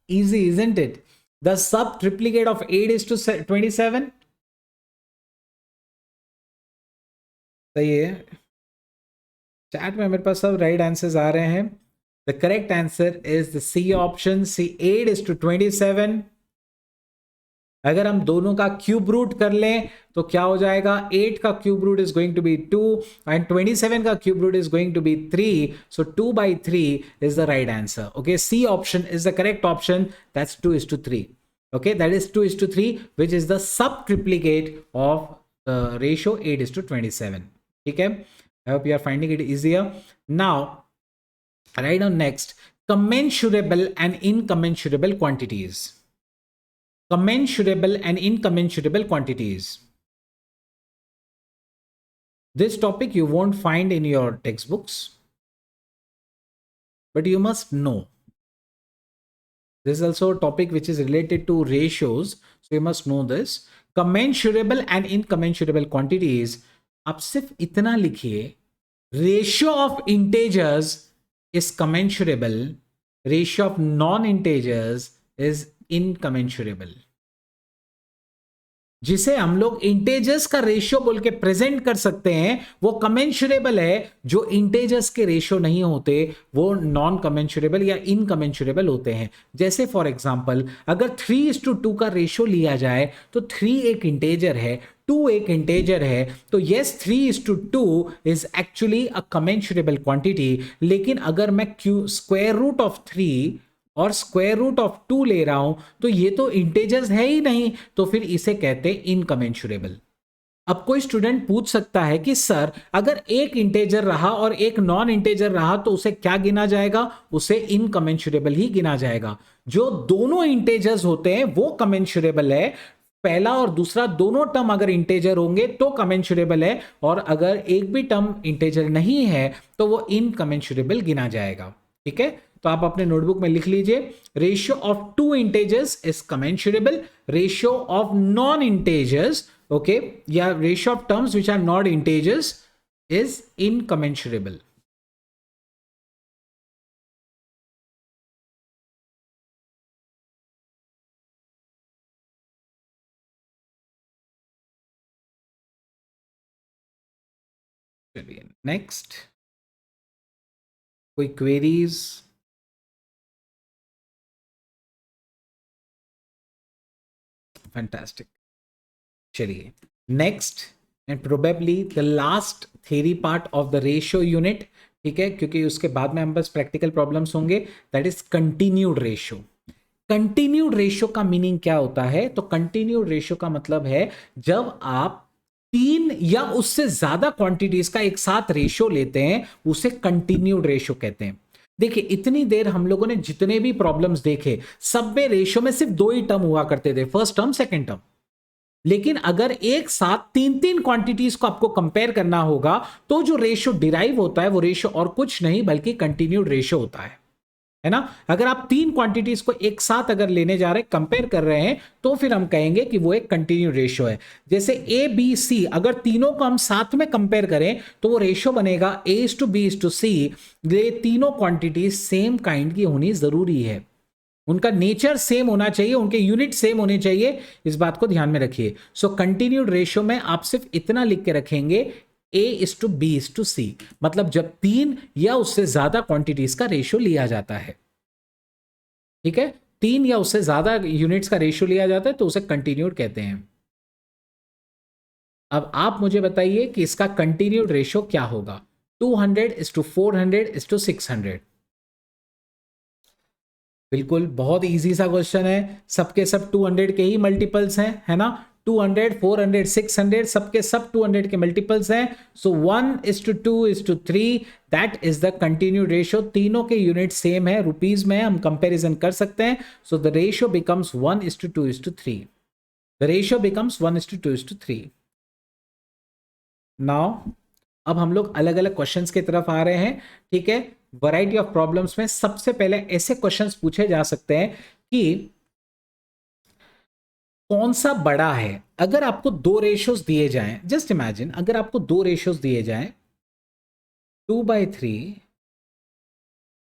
Easy, isn't it? The sub triplicate of 8 is to 27. सही है. Chat में मेरे पास सब right answers आ रहे हैं. The correct answer is the C option. C 8 is to 27. अगर हम दोनों का क्यूब रूट कर लें तो क्या हो जाएगा, 8 का cube root is going to be 2 and 27 का cube root is going to be 3. So 2/3 is the right answer. Okay, C option is the correct option. That's 2:3. Okay, that is 2:3, which is the sub triplicate of the ratio 8:27. ठीक है. I hope you are finding it easier. Now write down next commensurable and incommensurable quantities. Commensurable and incommensurable quantities. This topic you won't find in your textbooks, but you must know. This is also a topic which is related to ratios, so you must know this. Commensurable and incommensurable quantities. आप सिर्फ इतना लिखिए, ratio of integers is commensurable ratio of non integers is incommensurable. जिसे हम लोग integers का ratio बोल के प्रेजेंट कर सकते हैं वो कमेंशुरेबल है, जो इंटेजर्स के रेशियो नहीं होते वो नॉन कमेंशुरेबल या इनकमेंशुरेबल होते हैं। जैसे फॉर एग्जांपल अगर 3:2 का रेशियो लिया जाए तो 3 एक इंटेजर है, 2 एक इंटेजर है, तो yes 3:2 is actually a commensurable quantity. लेकिन अगर मैं स्क्वायर रूट ऑफ 3 और स्क्वायर रूट ऑफ 2 ले रहा हूं तो ये तो इंटेजर्स है ही नहीं, तो फिर इसे कहते हैं इनकमेंशुरेबल। अब कोई स्टूडेंट पूछ सकता है कि सर अगर एक इंटेजर रहा और एक नॉन इंटेजर रहा तो उसे क्या गिना जाएगा? उसे इनकमेंशुरेबल ही गिना जाएगा। जो दोनों इंटेजर्स होते हैं वो कमेंशुरेबल है, पहला और दूसरा दोनों टर्म अगर इंटेजर होंगे तो कमेंशुरेबल है, और अगर एक भी टर्म इंटेजर नहीं है तो वो इनकमेंशुरेबल गिना जाएगा। ठीक है, तो आप अपने नोटबुक में लिख लीजिए, ratio of 2 integers is commensurable, ratio of non integers, okay, या ratio of terms which are not integers is incommensurable. चलिए नेक्स्ट, कोई क्वेरीज? फैंटास्टिक। चलिए next and probably the last theory part of the ratio unit. ठीक है, क्योंकि उसके बाद में हम बस प्रैक्टिकल प्रॉब्लम्स होंगे, that is continued ratio. Continued ratio का मीनिंग क्या होता है? तो कंटिन्यूड रेशियो का मतलब है जब आप 3 या उससे ज्यादा क्वांटिटीज का एक साथ रेशियो लेते हैं उसे कंटिन्यूड रेशियो कहते हैं। देखिए इतनी देर हम लोगों ने जितने भी प्रॉब्लम्स देखे सब में रेशियो में सिर्फ 2 ही टर्म हुआ करते थे, फर्स्ट टर्म सेकंड टर्म। लेकिन अगर एक साथ 3 क्वांटिटीज को आपको कंपेयर करना होगा तो जो रेशियो डिराइव होता है वो रेशियो और कुछ नहीं बल्कि कंटिन्यूड रेशियो होता है ना। अगर आप 3 क्वांटिटीज को एक साथ अगर लेने जा रहे हैं, कंपेयर कर रहे हैं, तो फिर हम कहेंगे कि वो एक कंटिन्यूड रेशियो है। जैसे ए बी सी, अगर तीनों को हम साथ में कंपेयर करें तो वो रेशियो बनेगा A:B:C। ये तीनों क्वांटिटीज सेम काइंड की होनी जरूरी है, उनका नेचर सेम होना चाहिए, उनके यूनिट सेम होने चाहिए, इस बात को ध्यान में रखिए। सो कंटिन्यूड रेशियो में आप सिर्फ इतना लिख के रखेंगे A:B:C, मतलब जब 3 या उससे ज्यादा क्वांटिटीज का रेशियो लिया जाता है। ठीक है, 3 या उससे ज्यादा यूनिट्स का रेशियो लिया जाता है तो उसे कंटिन्यूड कहते हैं। अब आप मुझे बताइए कि इसका कंटिन्यूड रेशियो क्या होगा? 200:400:600। बिल्कुल बहुत इजी सा क्वेश्चन है, सबके सब 200 के ही मल्टीपल्स हैं, है ना। 200, 400, 600 सबके सब 200 के मल्टीपल्स हैं। सो 1:2:3 that is the continued ratio. तीनों के यूनिट सेम है, रुपीज में हम कंपैरिजन कर सकते हैं। So the ratio becomes 1:2:3। The ratio becomes 1:2:3। Now अब हम लोग अलग अलग क्वेश्चंस की तरफ आ रहे हैं। ठीक है, वैरायटी ऑफ प्रॉब्लम्स में सबसे पहले ऐसे क्वेश्चंस पूछे जा सकते हैं कि कौन सा बड़ा है। अगर आपको 2 रेशियोज दिए जाएं, जस्ट इमेजिन अगर आपको 2 रेशियोज दिए जाएं 2/3,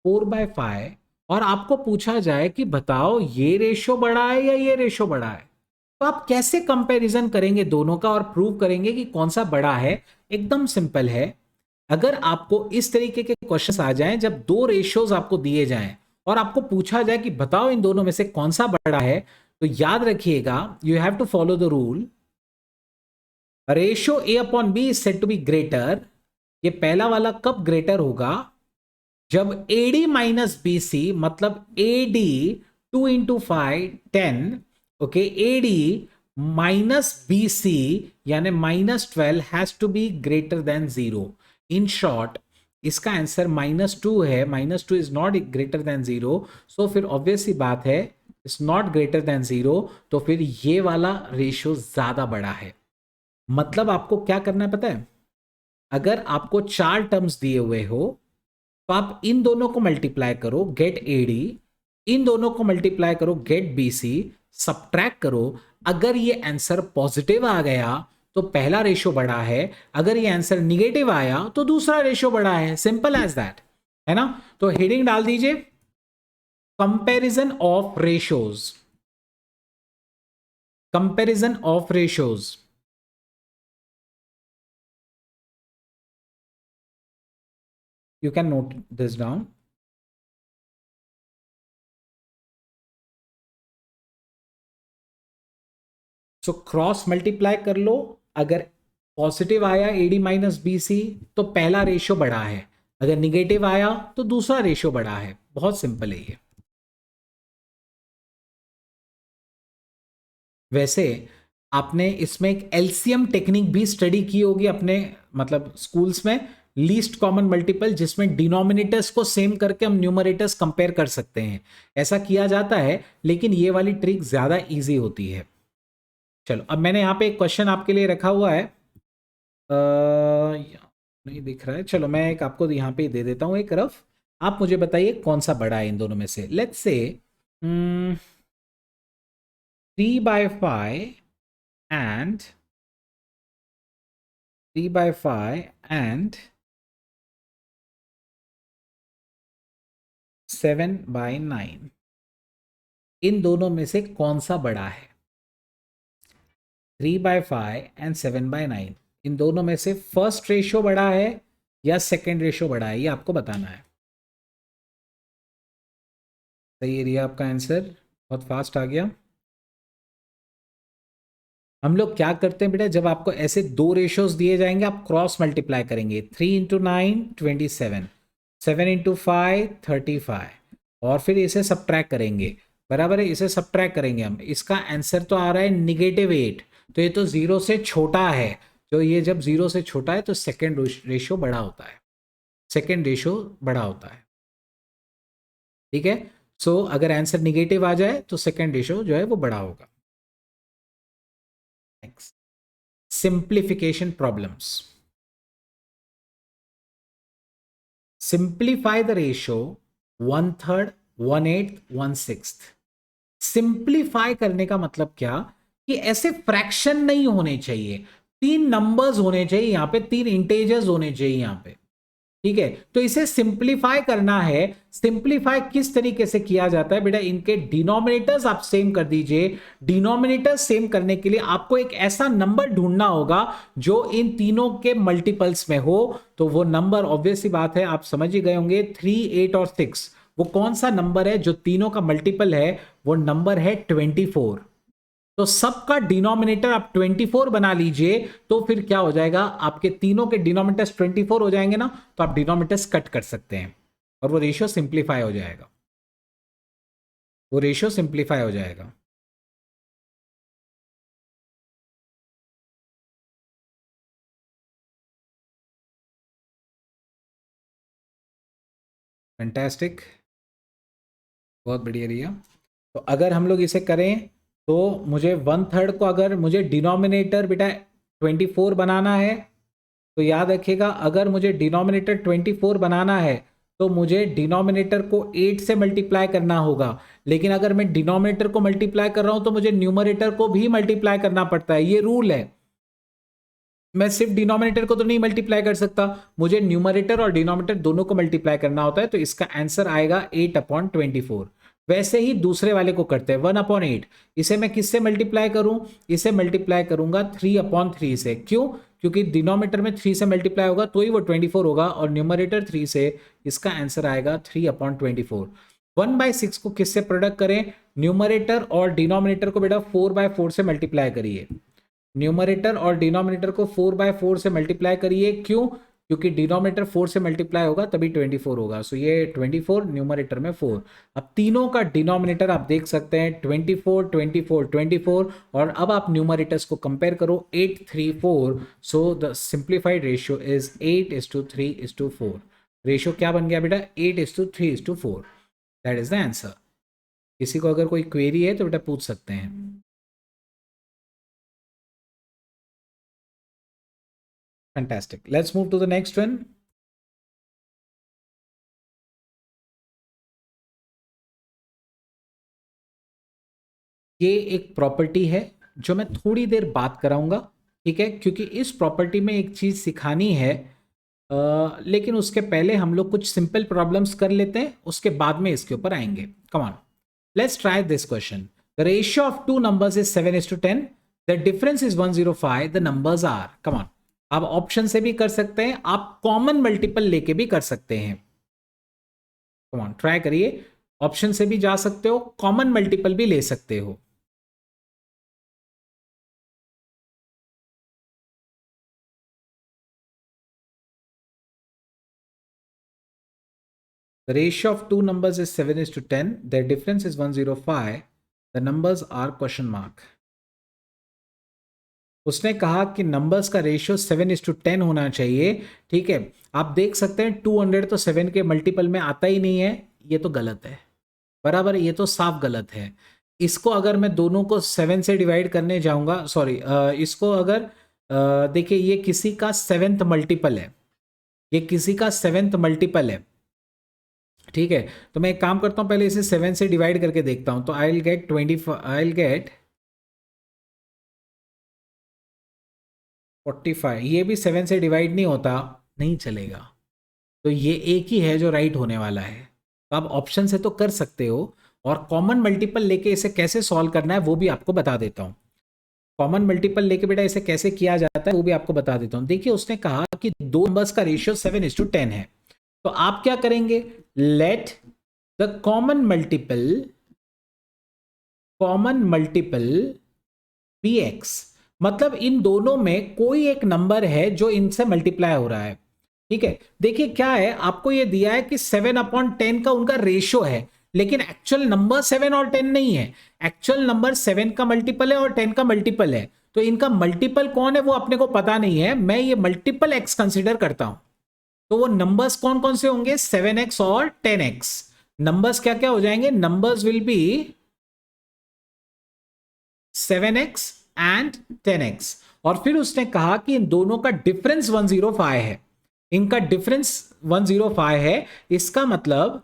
4/5, और आपको पूछा जाए कि बताओ ये रेशियो बड़ा है या ये रेशियो बड़ा है, तो आप कैसे कंपैरिजन करेंगे दोनों का और प्रूव करेंगे कि कौन सा बड़ा है? एकदम सिंपल है। अगर आपको इस तरीके के क्वेश्चंस आ जाएं, जब 2 रेशियोज आपको दिए जाएं और आपको पूछा जाए कि बताओ इन दोनों में से कौन सा बड़ा है, तो याद रखिएगा you have to follow the rule, ratio A/B is said to be greater. ये पहला वाला कब ग्रेटर होगा? जब AD - BC, मतलब AD 2 × 5 10, ओके, AD - BC यानी -12 has to be greater than 0। In short इसका आंसर -2 है, -2 is not greater than 0। So फिर ऑब्वियस सी बात है इज नॉट ग्रेटर देन 0, तो फिर ये वाला रेशियो ज्यादा बड़ा है। मतलब आपको क्या करना है पता है? अगर आपको 4 टर्म्स दिए हुए हो तो आप इन दोनों को मल्टीप्लाई करो, गेट AD, इन दोनों को मल्टीप्लाई करो, गेट BC, सब्ट्रैक्ट करो। अगर ये आंसर पॉजिटिव आ गया तो पहला रेशियो बड़ा है, अगर ये आंसर निगेटिव आया तो दूसरा रेशियो बड़ा है, सिंपल एज दैट, है ना। तो हेडिंग डाल दीजिए comparison of ratios, comparison of ratios. You can note this down. So cross multiply कर लो, अगर पॉजिटिव आया एडी माइनस बी सी तो पहला रेशियो बड़ा है, अगर निगेटिव आया तो दूसरा रेशियो बड़ा है। बहुत सिंपल है ये। वैसे आपने इसमें एक एलसीएम टेक्निक भी स्टडी की होगी अपने मतलब स्कूल्स में, लीस्ट कॉमन मल्टीपल, जिसमें डिनोमिनेटर्स को सेम करके हम न्यूमरेटर्स कंपेयर कर सकते हैं। ऐसा किया जाता है, लेकिन ये वाली ट्रिक ज्यादा इजी होती है। चलो अब मैंने यहाँ पे एक क्वेश्चन आपके लिए रखा हुआ है, नहीं दिख रहा है, चलो मैं एक आपको यहाँ पे दे देता हूँ एक रफ। आप मुझे बताइए कौन सा बड़ा है इन दोनों में से। लेट्स से 3/5 and 7/9, इन दोनों में से कौन सा बड़ा है? 3/5 एंड 7/9, इन दोनों में से फर्स्ट रेशियो बड़ा है या सेकंड रेशियो बड़ा है, ये आपको बताना है। सही एरिया आपका आंसर, बहुत फास्ट आ गया। हम लोग क्या करते हैं बेटा, जब आपको ऐसे दो रेशियोज दिए जाएंगे आप क्रॉस मल्टीप्लाई करेंगे। 3 × 9 27, 7 × 5 35, और फिर इसे सब्ट्रैक्ट करेंगे, बराबर है, इसे सब्ट्रैक्ट करेंगे हम। इसका आंसर तो आ रहा है -8, तो ये तो जीरो से छोटा है। तो ये जब जीरो से छोटा है तो सेकेंड रेशियो बड़ा होता है, सेकेंड रेशियो बड़ा होता है। ठीक है, सो अगर आंसर निगेटिव आ जाए तो सेकेंड रेशियो जो है वो बड़ा होगा। Simplification problems. Simplify the ratio 1/3, 1/8, 1/6। Simplify करने का मतलब क्या कि ऐसे फ्रैक्शन नहीं होने चाहिए, तीन नंबर्स होने चाहिए यहां पे, तीन इंटेजर्स होने चाहिए यहां पे। ठीक है, तो इसे सिंप्लीफाई करना है। सिंप्लीफाई किस तरीके से किया जाता है बेटा, इनके डिनोमिनेटर्स आप सेम कर दीजिए। डिनोमिनेटर्स सेम करने के लिए आपको एक ऐसा नंबर ढूंढना होगा जो इन तीनों के मल्टीपल्स में हो। तो वो नंबर ऑब्वियस सी बात है, आप समझ ही गए होंगे, 3, 8 और 6। वो कौन सा नंबर है जो तीनों का मल्टीपल है? वो नंबर है 24। तो सबका डिनोमिनेटर आप 24 बना लीजिए, तो फिर क्या हो जाएगा, आपके तीनों के डिनोमिनेटर्स 24 हो जाएंगे ना, तो आप डिनोमिनेटर्स कट कर सकते हैं और वो रेशियो सिंप्लीफाई हो जाएगा, वो रेशियो सिंप्लीफाई हो जाएगा। फैंटास्टिक, बहुत बढ़िया रिया। तो अगर हम लोग इसे करें तो मुझे 1/3 को, अगर मुझे डिनोमिनेटर बेटा 24 बनाना है, तो याद रखिएगा, अगर मुझे डिनोमिनेटर 24 बनाना है तो मुझे डिनोमिनेटर को 8 से मल्टीप्लाई करना होगा। लेकिन अगर मैं डिनोमिनेटर को मल्टीप्लाई कर रहा हूं तो मुझे न्यूमरेटर को भी मल्टीप्लाई करना पड़ता है, ये रूल है। मैं सिर्फ डिनोमिनेटर को तो नहीं मल्टीप्लाई कर सकता, मुझे न्यूमरेटर और डिनोमिनेटर दोनों को मल्टीप्लाई करना होता है। तो इसका आंसर आएगा 8/24। वैसे ही दूसरे वाले को करते हैं 1/8। इसे मैं किससे मल्टीप्लाई करूं? इसे मल्टीप्लाई करूंगा 3/3 से। क्यों? क्योंकि डिनोमिनेटर में 3 से मल्टीप्लाई होगा तो ही वो 24 होगा, और न्यूमरेटर 3 से। इसका आंसर आएगा 3/24। 1/6 को किससे प्रोडक्ट करें? न्यूमरेटर और डिनोमिनेटर को बेटा 4/4 से मल्टीप्लाई करिए। न्यूमरेटर और डिनोमिनेटर को 4/4 से मल्टीप्लाई करिए। क्यों? क्योंकि डिनोमिनेटर 4 से मल्टीप्लाई होगा तभी 24 होगा। सो ये 24, न्यूमरेटर में 4। अब तीनों का डिनोमिनेटर आप देख सकते हैं 24, 24, 24, और अब आप न्यूमरेटर्स को कंपेयर करो 8, 3, 4। So the simplified ratio is 8:3:4। Ratio क्या बन गया बेटा? 8:3:4। That is the answer. किसी को अगर कोई क्वेरी है तो बेटा पूछ सकते हैं। Fantastic. Let's move to the next one. ये एक प्रॉपर्टी है जो मैं थोड़ी देर बात कराऊंगा, ठीक है, क्योंकि इस प्रॉपर्टी में एक चीज सिखानी है लेकिन उसके पहले हम लोग कुछ सिंपल प्रॉब्लम्स कर लेते हैं, उसके बाद में इसके ऊपर आएंगे। Come on, let's try this question. The ratio of two numbers is 7:10, the difference is 105, the numbers are. Come on, आप ऑप्शन से भी कर सकते हैं, आप कॉमन मल्टीपल लेके भी कर सकते हैं। कम ऑन, ट्राई करिए, ऑप्शन से भी जा सकते हो, कॉमन मल्टीपल भी ले सकते हो। The ratio of two numbers is 7:10. Their difference is 105. The numbers are question mark. उसने कहा कि नंबर्स का रेशियो 7:10 होना चाहिए। ठीक है, आप देख सकते हैं 200 तो 7 के मल्टीपल में आता ही नहीं है, ये तो गलत है, बराबर, ये तो साफ गलत है। इसको अगर मैं दोनों को 7 से डिवाइड करने जाऊंगा, सॉरी, इसको अगर देखिए, ये किसी का 7th मल्टीपल है, ये किसी का 7th मल्टीपल है। ठीक है, तो मैं एक काम करता हूं, पहले इसे 7 से डिवाइड करके देखता हूं, तो आई विल गेट 45। ये भी 7 से डिवाइड नहीं होता, नहीं चलेगा, तो ये एक ही है जो राइट होने वाला है। तो आप ऑप्शन से तो कर सकते हो, और कॉमन मल्टीपल लेके इसे कैसे सॉल्व करना है वो भी आपको बता देता हूं। कॉमन मल्टीपल लेके बेटा इसे कैसे किया जाता है वो भी आपको बता देता हूं। देखिए, उसने कहा कि दो नंबर्स का रेशियो 7:10 है, तो आप क्या करेंगे, let the common multiple be X. मतलब इन दोनों में कोई एक नंबर है जो इनसे मल्टीप्लाई हो रहा है। ठीक है, देखिए क्या है, आपको ये दिया है कि 7/10 का उनका रेशियो है, लेकिन एक्चुअल नंबर 7 और 10 नहीं है। एक्चुअल नंबर 7 का मल्टीपल है और 10 का मल्टीपल है, तो इनका मल्टीपल कौन है वो अपने को पता नहीं है। मैं ये मल्टीपल एक्स कंसिडर करता हूं, तो वो नंबर्स कौन कौन से होंगे, 7x और 10x। नंबर्स क्या क्या हो जाएंगे, numbers will be 7x and 10x। और फिर उसने कहा कि इन दोनों का डिफरेंस 105 है, इनका डिफरेंस 105 है। इसका मतलब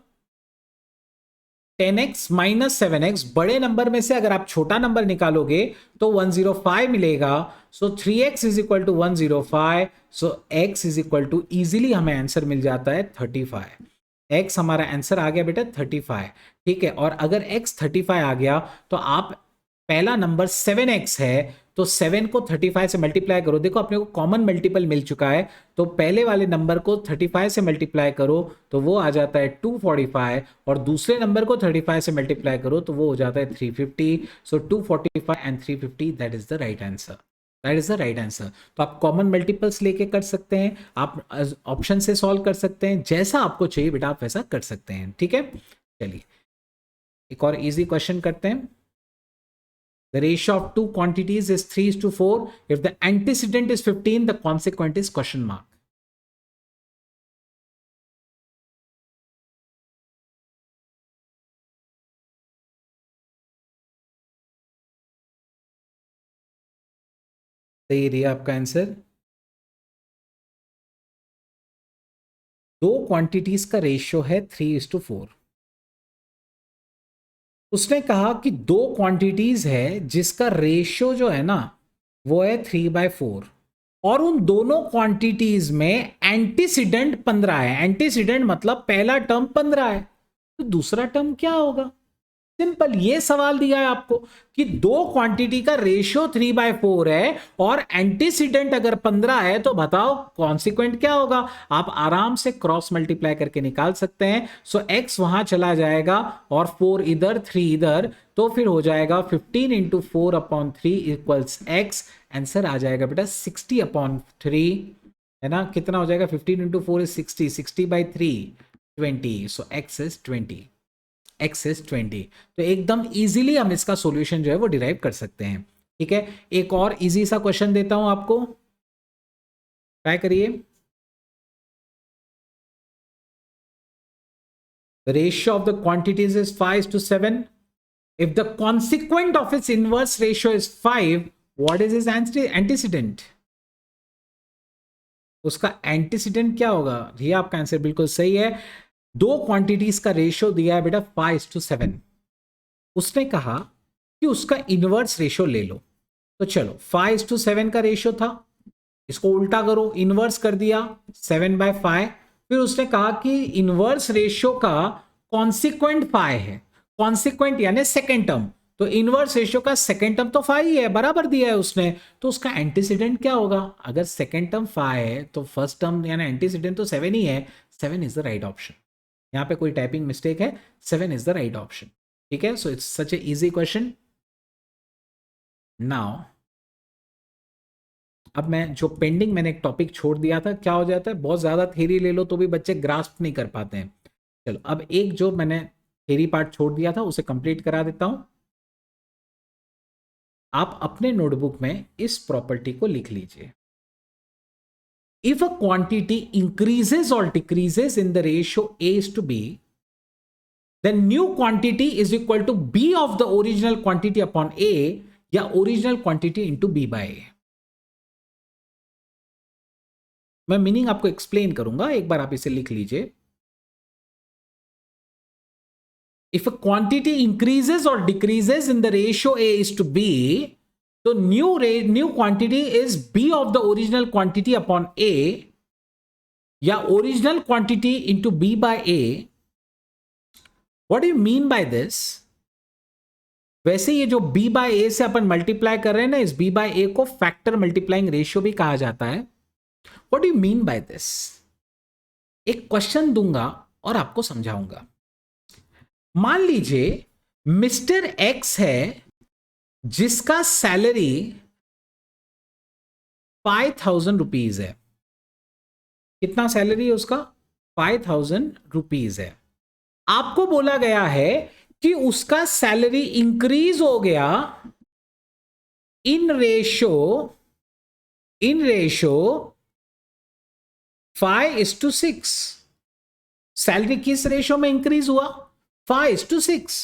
10x माइनस 7x, बड़े नंबर में से अगर आप छोटा नंबर निकालोगे तो 105 मिलेगा। So 3x is equal to 105, so x is equal to, easily हमें आंसर मिल जाता है 35। x हमारा आंसर आ गया बेटा 35। ठीक है, और अगर x 35 आ गया तो आप, पहला नंबर 7x है, तो 7 को 35 से मल्टीप्लाई करो। देखो अपने को कॉमन मल्टीपल मिल चुका है, तो पहले वाले नंबर को 35 से मल्टीप्लाई करो तो वो आ जाता है 245, और दूसरे नंबर को 35 से मल्टीप्लाई करो तो वो हो जाता है 350। सो 245 and 350, that is the right answer, that is the right answer. तो आप कॉमन मल्टीपल्स लेके कर सकते हैं, आप ऑप्शन से सॉल्व कर सकते हैं, जैसा आपको चाहिए बेटा आप वैसा कर सकते हैं। ठीक है, चलिए एक और इजी क्वेश्चन करते हैं। The ratio of two quantities is 3:4. If the antecedent is 15, the consequent is question mark. सही रही आपका आंसर। दो क्वांटिटीज का रेशियो है 3:4। उसने कहा कि दो क्वांटिटीज है जिसका रेशियो जो है ना वो है 3/4, और उन दोनों क्वांटिटीज में एंटीसीडेंट 15 है। एंटीसीडेंट मतलब पहला टर्म 15 है, तो दूसरा टर्म क्या होगा। सिंपल, ये सवाल दिया है आपको कि दो क्वांटिटी का रेशियो 3/4 है और एंटीसीडेंट अगर 15 है, तो बताओ कॉन्सिक्वेंट क्या होगा। आप आराम से क्रॉस मल्टीप्लाई करके निकाल सकते हैं। सो x वहां चला जाएगा और 4 इधर 3 इधर, तो फिर हो जाएगा 15 इंटू 4/3 इक्वल्स x। आंसर आ जाएगा बेटा 60/3, है ना। कितना हो जाएगा, 15 into 4 is 60, 60/3 20। So x is 20, x is 20। तो एकदम इजीली हम इसका सॉल्यूशन जो है वो डिराइव कर सकते हैं। ठीक है, एक और इजी सा क्वेश्चन देता हूं आपको, ट्राई करिए। The ratio of the quantities is 5:7. If the consequent of its inverse ratio is 5, what is its antecedent? उसका एंटीसीडेंट क्या होगा। ये आपका आंसर बिल्कुल सही है। दो क्वांटिटीज का रेशियो दिया है बेटा 5:7। उसने कहा कि उसका इनवर्स रेशियो ले लो। तो चलो 5:7 का रेशियो था, इसको उल्टा करो, इनवर्स कर दिया 7/5। फिर उसने कहा कि इनवर्स रेशियो का कॉन्सिक्वेंट 5 है, कॉन्सिक्वेंट यानी सेकेंड टर्म, तो इनवर्स रेशियो का सेकेंड टर्म तो 5 ही है, बराबर दिया है उसने, तो उसका एंटीसीडेंट क्या होगा? अगर सेकेंड टर्म 5 है तो फर्स्ट टर्म यानी एंटीसीडेंट तो 7 ही है। 7 इज द राइट ऑप्शन। यहां पे कोई टाइपिंग मिस्टेक है, 7 इज द राइट ऑप्शन। ठीक है, so it's such a easy question. Now अब मैं जो पेंडिंग मैंने एक टॉपिक छोड़ दिया था, क्या हो जाता है, बहुत ज्यादा थ्योरी ले लो तो भी बच्चे ग्रास्प नहीं कर पाते हैं। चलो अब एक जो मैंने थ्योरी पार्ट छोड़ दिया था उसे कंप्लीट करा देता हूं। आप अपने नोटबुक में इस प्रॉपर्टी को लिख लीजिए। इफ अ क्वांटिटी इंक्रीजेस और decreases in the ratio A is to B, then new quantity is equal to B of the original quantity upon A या original quantity into B by A। मैं meaning आपको explain करूंगा, एक बार आप इसे लिख लीजिए। If a quantity increases or decreases in the ratio A is to B, तो new quantity is B of the original quantity upon A या original quantity into B by A। What do you mean by this? वैसे ये जो B by A से अपन multiply कर रहे हैं ना, इस B by A को फैक्टर मल्टीप्लाइंग रेशियो भी कहा जाता है। What do you mean by this? एक क्वेश्चन दूंगा और आपको समझाऊंगा। मान लीजिए मिस्टर एक्स है जिसका सैलरी 5,000 रुपीज है। कितना सैलरी है उसका? 5,000 रुपीज है। आपको बोला गया है कि उसका सैलरी इंक्रीज हो गया इन रेशो 5:6। सैलरी किस रेशो में इंक्रीज हुआ? 5:6।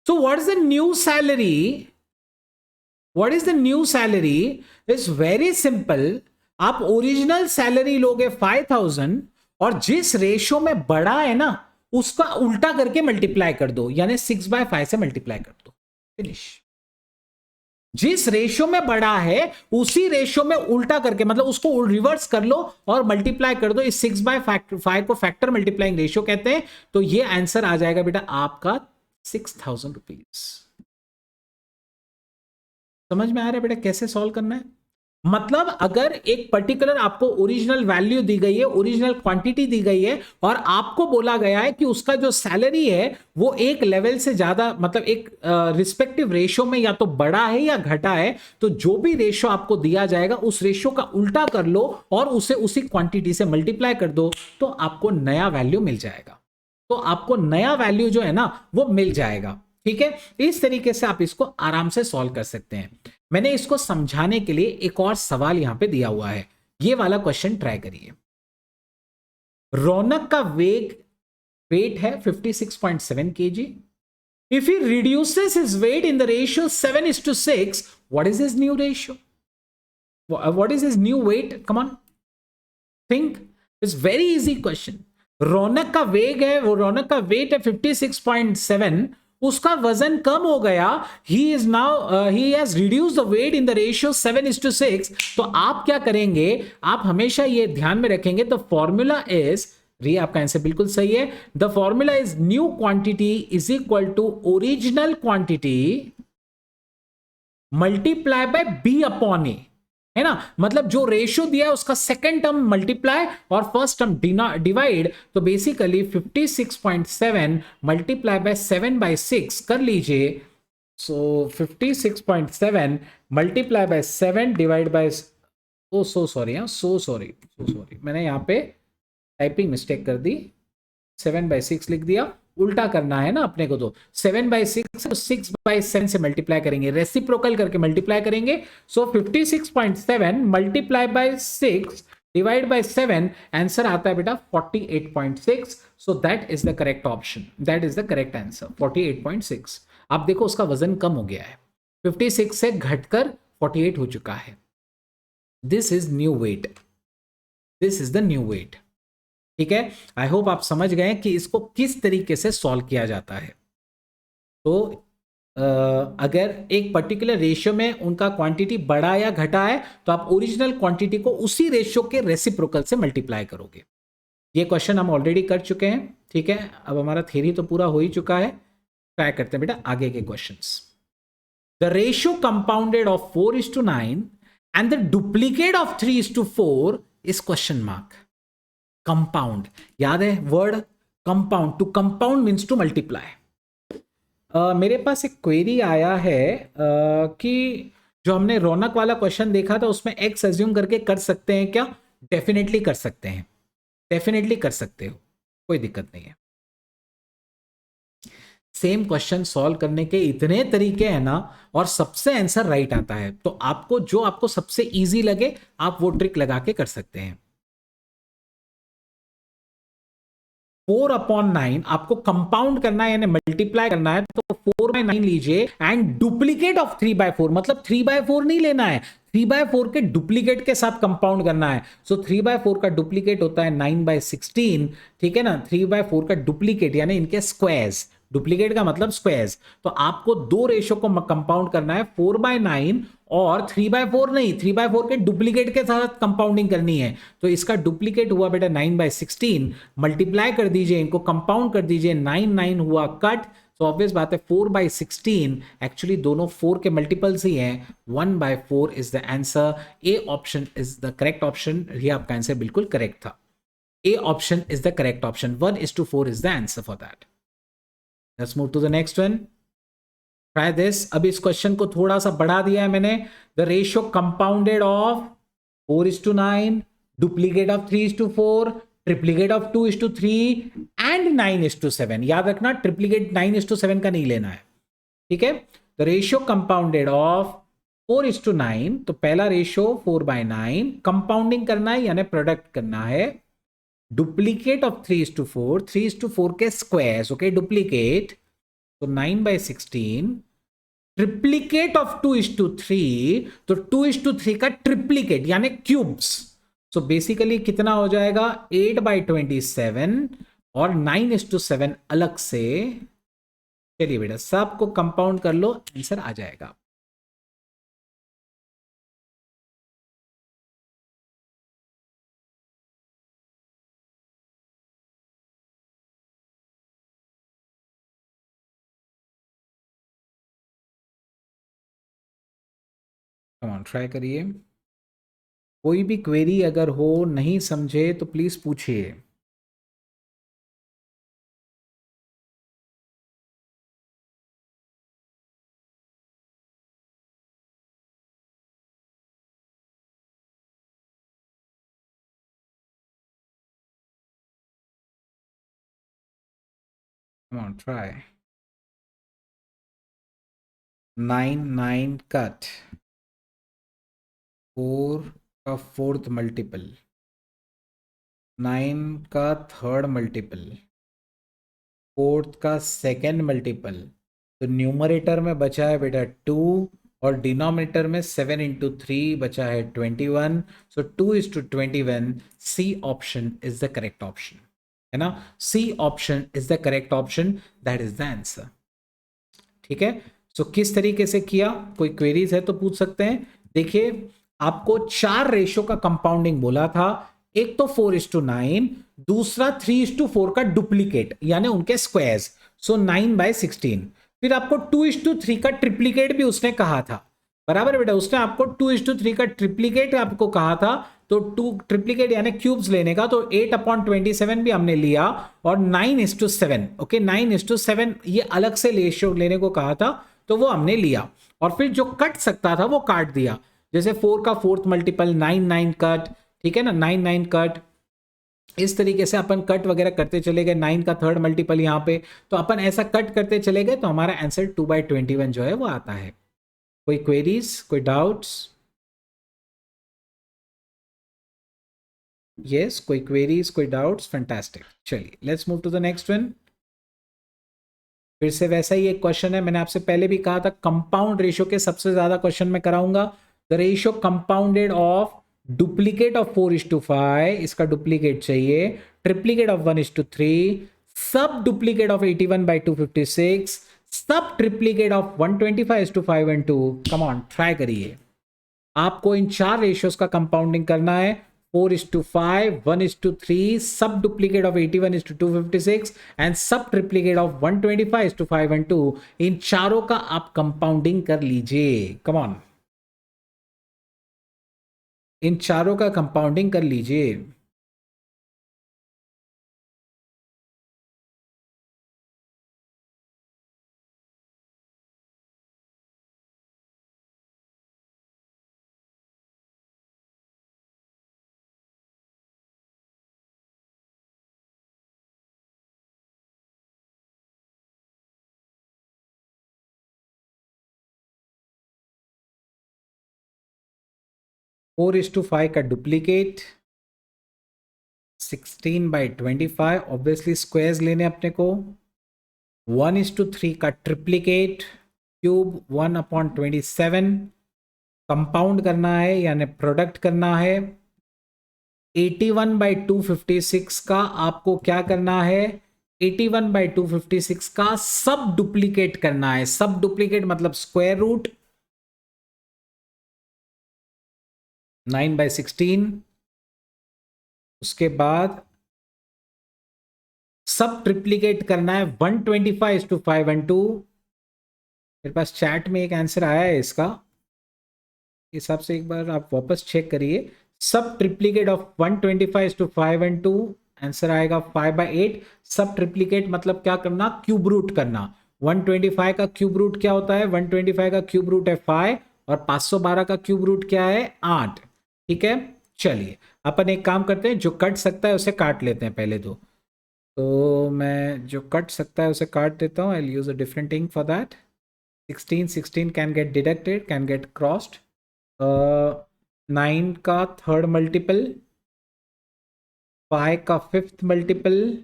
So what is the new salary? What is the new salary? It's very simple. आप ओरिजिनल सैलरी लोगे 5,000 और जिस रेशो में बड़ा है ना उसका उल्टा करके मल्टीप्लाई कर दो, यानी 6/5 से मल्टीप्लाई कर दो, फिनिश। जिस रेशो में बड़ा है उसी रेशो में उल्टा करके, मतलब उसको रिवर्स कर लो और मल्टीप्लाई कर दो। इस 6/5 को फैक्टर मल्टीप्लाइंग रेशियो कहते हैं। तो ये आंसर आ जाएगा बेटा आपका 6,000 रुपीज। समझ में आ रहा है बेटा कैसे सॉल्व करना है? मतलब अगर एक पर्टिकुलर आपको ओरिजिनल वैल्यू दी गई है, ओरिजिनल क्वांटिटी दी गई है और आपको बोला गया है कि उसका जो सैलरी है वो एक लेवल से ज्यादा, मतलब एक रिस्पेक्टिव रेशियो में या तो बड़ा है या घटा है, तो जो भी रेशियो आपको दिया जाएगा उस रेशियो का उल्टा कर लो और उसे उसी क्वांटिटी से मल्टीप्लाई कर दो, तो आपको नया वैल्यू मिल जाएगा। तो आपको नया वैल्यू जो है ना वो मिल जाएगा। ठीक है, इस तरीके से आप इसको आराम से सॉल्व कर सकते हैं। मैंने इसको समझाने के लिए एक और सवाल यहां पे दिया हुआ है, ये वाला क्वेश्चन ट्राई करिए। रौनक का वेट है 56.7 kg। If he reduces his weight in the ratio 7:6, what is his new ratio? What is his new weight? Come on think, it's very easy question. Raunak का वेग है, वो रौनक का वेट है 56.7, उसका वजन कम हो गया, he has reduced the weight in the ratio 7:6। तो आप क्या करेंगे, आप हमेशा ये ध्यान में रखेंगे, द फॉर्मूला इज, ये आपका आंसर बिल्कुल सही है, the formula is new quantity is equal to original quantity multiply by B upon A, है ना। मतलब जो रेशियो दिया है उसका सेकंड टर्म मल्टीप्लाई और फर्स्ट टर्म डिवाइड, तो बेसिकली 56.7 मल्टीप्लाई बाय 7/6 कर लीजिए। So 56.7 multiply by 7 divide by, so sorry मैंने यहां पे टाइपिंग मिस्टेक कर दी, 7/6 लिख दिया, उल्टा करना है ना अपने को, तो 7/6 तो 6/7 से मल्टीप्लाई करेंगे, रेसिप्रोकल करके मल्टीप्लाई करेंगे। सो 56.7 multiply bye 6 divide by 7, answer आता है बेटा 48.6। So that is the correct option, that is the correct answer 48.6। आप देखो उसका वजन कम हो गया है, 56 से घटकर 48 हो चुका है। This is new weight, this is the new weight. ठीक है, आई होप आप समझ गए कि इसको किस तरीके से सॉल्व किया जाता है। तो अगर एक पर्टिकुलर रेशियो में उनका क्वांटिटी बढ़ा या घटा है तो आप ओरिजिनल क्वांटिटी को उसी रेशियो के रेसिप्रोकल से मल्टीप्लाई करोगे। ये क्वेश्चन हम ऑलरेडी कर चुके हैं, ठीक है। अब हमारा थ्योरी तो पूरा हो ही चुका है। ट्राई करते हैं बेटा आगे के questions. The ratio compounded of 4:9 and the duplicate of 3:4 is question mark. Compound, याद है word compound. To compound means to multiply. मेरे पास एक क्वेरी आया है कि जो हमने रौनक वाला क्वेश्चन देखा था उसमें एक्स अज्यूम करके कर सकते हैं क्या? डेफिनेटली कर सकते हैं, डेफिनेटली कर सकते हो, कोई दिक्कत नहीं है। सेम क्वेश्चन सॉल्व करने के इतने तरीके हैं ना, और सबसे आंसर राइट आता है। तो आपको जो आपको सबसे इजी लगे आप वो ट्रिक लगा के कर सकते हैं। 4/9 आपको कंपाउंड करना है यानी मल्टीप्लाई करना है, तो 4/9 लीजिए एंड डुप्लीकेट ऑफ 3/4, मतलब 3/4 नहीं लेना है, 3/4 के डुप्लीकेट के साथ कंपाउंड करना है। सो 3/4 का डुप्लीकेट होता है 9/16, ठीक है ना। 3/4 का डुप्लीकेट यानी इनके स्क्वायर्स, डुप्लीकेट का मतलब स्क्वायर्स। तो आपको दो रेशो को कंपाउंड करना है, 4/9 और 3/4 नहीं, 3/4 के डुप्लीकेट के साथ कंपाउंडिंग करनी है। तो इसका डुप्लीकेट हुआ बेटा 9/16, मल्टीप्लाई कर दीजिए, इनको कंपाउंड कर दीजिए, 9 हुआ कट। तो ऑब्वियस बात है 4/16 एक्चुअली दोनों 4 के मल्टीपल्स ही हैं। 1/4 is the answer. A option is the correct option. ये आपका आंसर बिल्कुल करेक्ट था। A option is the correct option. 1:4 is the answer for that. Let's move to the next one. Try this. अब इस question को थोड़ा सा बढ़ा दिया है मैंने। The ratio compounded of 4:9, duplicate of 3:4, triplicate of 2:3 and 9:7। याद रखना ट्रिप्लीकेट 9:7 का नहीं लेना है, ठीक है। द रेशियो कंपाउंडेड ऑफ 4:9, तो पहला रेशियो 4/9, कंपाउंडिंग करना है यानी प्रोडक्ट करना है। डुप्लीकेट ऑफ 3:4, 3:4 के स्क्वायर्स, ओके, डुप्लीकेट, तो 9/16। ट्रिप्लीकेट ऑफ 2:3, तो 2:3 का ट्रिप्लीकेट यानी क्यूब्स। सो बेसिकली कितना हो जाएगा? 8/27 और 9:7 अलग से। चलिए बेटा सबको कंपाउंड कर लो, आंसर आ जाएगा। कम ऑन ट्राई करिए। कोई भी क्वेरी अगर हो नहीं समझे तो प्लीज पूछिए। Come on try. 9 कट, 4 का फोर्थ मल्टीपल, 9 का थर्ड मल्टीपल, फोर्थ का सेकेंड मल्टीपल। तो न्यूमरेटर में बचा है बेटा 2 और डिनोमिनेटर में 7 × 3 बचा है 21। So 2:21। C option is the correct option, है ना। C option is the correct option, that is the answer, ठीक है। सो किस तरीके से किया? कोई क्वेरीज है तो पूछ सकते हैं। देखिए आपको 4 रेशो का कंपाउंडिंग बोला था। एक तो 4:9, दूसरा 3:4 का डुप्लीकेट यानी उनके स्क्वायर्स, सो 9/16। फिर आपको 2:3 का ट्रिप्लीकेट भी उसने कहा था, बराबर बेटा। उसने आपको 2:3 का ट्रिप्लीकेट आपको कहा था, तो 2 ट्रिप्लीकेट यानी क्यूब्स लेने का, तो 8/27 भी हमने लिया और 9:7, ओके, 9:7 ये अलग से रेशियो लेने को कहा था, तो वो हमने लिया। और फिर जो कट सकता था वो काट दिया। जैसे 4 का फोर्थ मल्टीपल 9 कट, ठीक है ना, 9 कट। इस तरीके से अपन कट वगैरह करते चले गए। 9 का थर्ड मल्टीपल यहाँ पे, तो अपन ऐसा कट करते चले गए, तो हमारा आंसर 2/21 जो है वो आता है। कोई क्वेरीज, कोई डाउट्स? यस, कोई क्वेरीज, कोई डाउट्स? फैंटास्टिक। चलिए let's move to the next one. फिर से वैसा ही एक क्वेश्चन है, मैंने आपसे पहले भी कहा था कंपाउंड रेशियो के सबसे ज्यादा क्वेश्चन मैं कराऊंगा। The ratio compounded of duplicate of 4:5, इसका डुप्लीकेट चाहिए। ट्रिप्लीकेट ऑफ 1:3, सब डुप्लीकेट ऑफ 81/256, सब triplicate of 125:5 come on try करिए। आपको इन चार रेशियोज का कंपाउंडिंग करना है। 4:5, 1:3, सब डुप्लीकेट ऑफ 81:256 एंड सब ट्रिप्लीकेट ऑफ 125:5 इन चारों का आप कंपाउंडिंग कर लीजिए। कम ऑन, इन चारों का कंपाउंडिंग कर लीजिए। फोर इज टू फाइव का डुप्लीकेट 16/25, ऑब्वियसली स्क्वायर्स लेने अपने को। 1:3 का ट्रिप्लीकेट क्यूब 1/27 कंपाउंड करना है यानी प्रोडक्ट करना है। 81/256 का आपको क्या करना है, 81/256 का सब डुप्लीकेट करना है। सब डुप्लीकेट मतलब स्क्वायर रूट 9/16। उसके बाद सब ट्रिप्लीकेट करना है 125:5 मेरे पास चैट में एक आंसर आया है इसका हिसाब से, एक बार आप वापस चेक करिए। सब ट्रिप्लीकेट ऑफ 125:5 आंसर आएगा 5/8। सब ट्रिप्लीकेट मतलब क्या करना, क्यूब रूट करना। 125 का क्यूब रूट क्या होता है, 125 का क्यूब रूट है 5 और 512 का क्यूब रूट क्या है 8। ठीक है, चलिए अपन एक काम करते हैं, जो कट सकता है उसे काट लेते हैं पहले तो मैं जो कट सकता है उसे काट देता हूँ। I use a different ink for that. 16 can get deducted, can get crossed. 9 का थर्ड मल्टीपल, 5 का फिफ्थ मल्टीपल।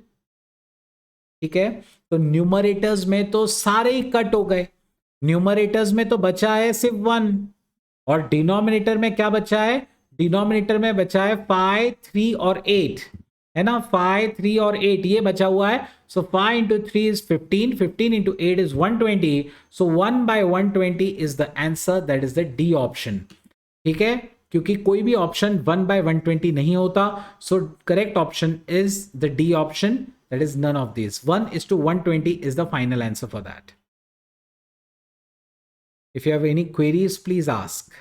ठीक है, तो न्यूमरेटर्स में तो सारे ही कट हो गए। न्यूमरेटर्स में तो बचा है सिर्फ 1 और डिनोमिनेटर में क्या बचा है, डिनोमिनेटर में बचा है 5, 3 और 8 है ना। 5, 3 और 8 ये बचा हुआ है। सो 5 into 3 is 15, 15 into 8 is 120। So 1/120 is the answer, that is the D option। ठीक है, क्योंकि कोई भी ऑप्शन 1/120 नहीं होता। So correct option is the D option, that is none of these। 1:120 is the final answer for that। If you have any queries, please ask।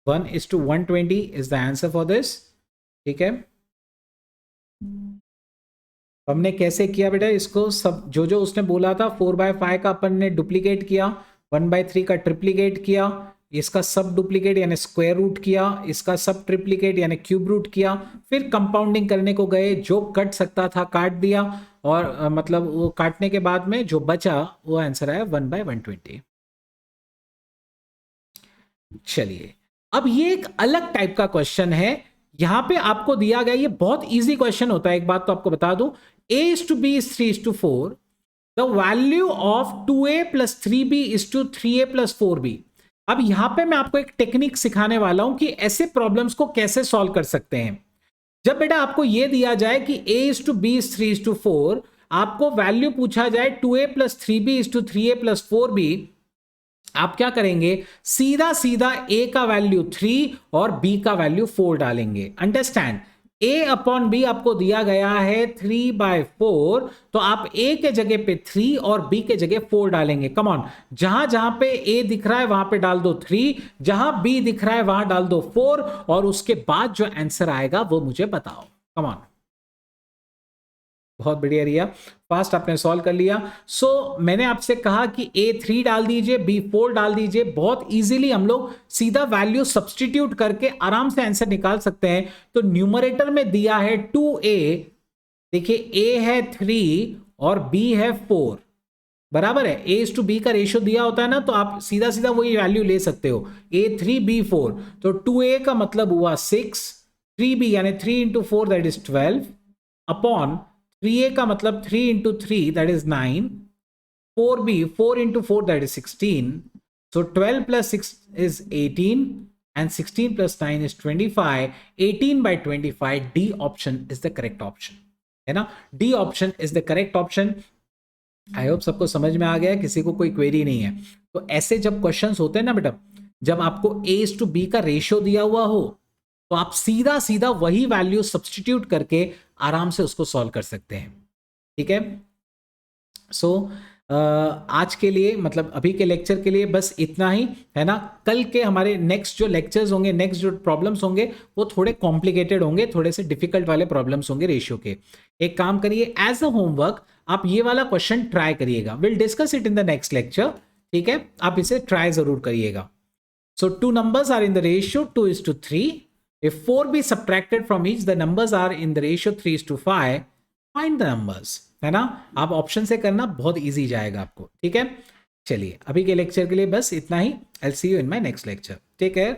1:120 is the answer for this। ठीक है, हमने कैसे किया बेटा इसको, सब जो उसने बोला था 4/5 का अपन ने डुप्लीकेट किया, 1/3 का ट्रिप्लीकेट किया, इसका सब डुप्लीकेट यानी स्क्वायर रूट किया, इसका सब ट्रिप्लीकेट यानी क्यूब रूट किया, फिर कंपाउंडिंग करने को गए, जो कट सकता था काट दिया और मतलब वो काटने के बाद में जो बचा वो आंसर आया 1/120। चलिए अब ये एक अलग टाइप का क्वेश्चन है। यहां पे आपको दिया गया, ये बहुत इजी क्वेश्चन होता है, एक बात तो आपको बता दूं, a:b is 3:4, the value of 2a plus 3b is to 3a plus 4b। अब यहां पे मैं आपको एक टेक्निक सिखाने वाला हूं कि ऐसे प्रॉब्लम्स को कैसे सॉल्व कर सकते हैं। जब बेटा आपको यह दिया जाए कि a:b is 3:4, आपको वैल्यू पूछा जाए 2a plus 3b is to 3a plus 4b, आप क्या करेंगे, सीधा सीधा a का वैल्यू 3 और b का वैल्यू 4 डालेंगे। अंडरस्टैंड, a/b आपको दिया गया है 3/4, तो आप a के जगह पे 3 और b के जगह 4 डालेंगे। कम ऑन, जहां जहां पे a दिख रहा है वहां पे डाल दो 3, जहां b दिख रहा है वहां डाल दो 4 और उसके बाद जो आंसर आएगा वो मुझे बताओ। कम ऑन, बहुत बढ़िया रिया, फास्ट आपने सॉल्व कर लिया। सो मैंने आपसे कहा कि a3 डाल दीजिए, b4 डाल दीजिए, बहुत इजीली हम लोग सीधा वैल्यू सब्सटीट्यूट करके आराम से आंसर निकाल सकते हैं। तो न्यूमरेटर में दिया है 2a, देखिए a है 3 और b है 4, बराबर है। a:b का रेशियो दिया होता है ना, तो आप सीधा सीधा वही वैल्यू ले सकते हो, a3 b4। तो 2a का मतलब हुआ 6, 3b यानी 3 into 4 that is 12 upon 3a का मतलब 3 into 3 that is 9, 4b 4 into 4 that is 16, so 12 plus 6 is 18, and 16 plus 9 is 25. 18 by 25, D option is the correct option, है ना? D option is the correct option. I hope सबको समझ में आ गया, किसी को कोई क्वेरी नहीं है। तो ऐसे जब क्वेश्चंस होते हैं ना बेटा, जब आपको A/B का रेशियो दिया हुआ हो, तो आप सीधा सीधा वही वैल्यू सब्सटीट्यूट करके आराम से उसको सॉल्व कर सकते हैं, ठीक है? सो आज के लिए, मतलब अभी के लेक्चर के लिए बस इतना ही, है ना? कल के हमारे नेक्स्ट जो लेक्चर्स होंगे, नेक्स्ट जो प्रॉब्लम्स होंगे, वो थोड़े कॉम्प्लिकेटेड होंगे, थोड़े से डिफिकल्ट वाले प्रॉब्लम्स होंगे रेशियो के। एक काम करिए, एज अ होमवर्क आप ये वाला क्वेश्चन ट्राई करिएगा। Will discuss it in the next lecture, ठीक है? आप इसे ट्राई जरूर करिएगा। सो 2 numbers are in the ratio 2:3. If 4 be subtracted from each, the numbers are in the ratio 3:5. Find the numbers, है ना? आप ऑप्शन से करना, बहुत इजी जाएगा आपको, ठीक है? चलिए, अभी के लेक्चर के लिए बस इतना ही। I'll see you in my next lecture. Take care.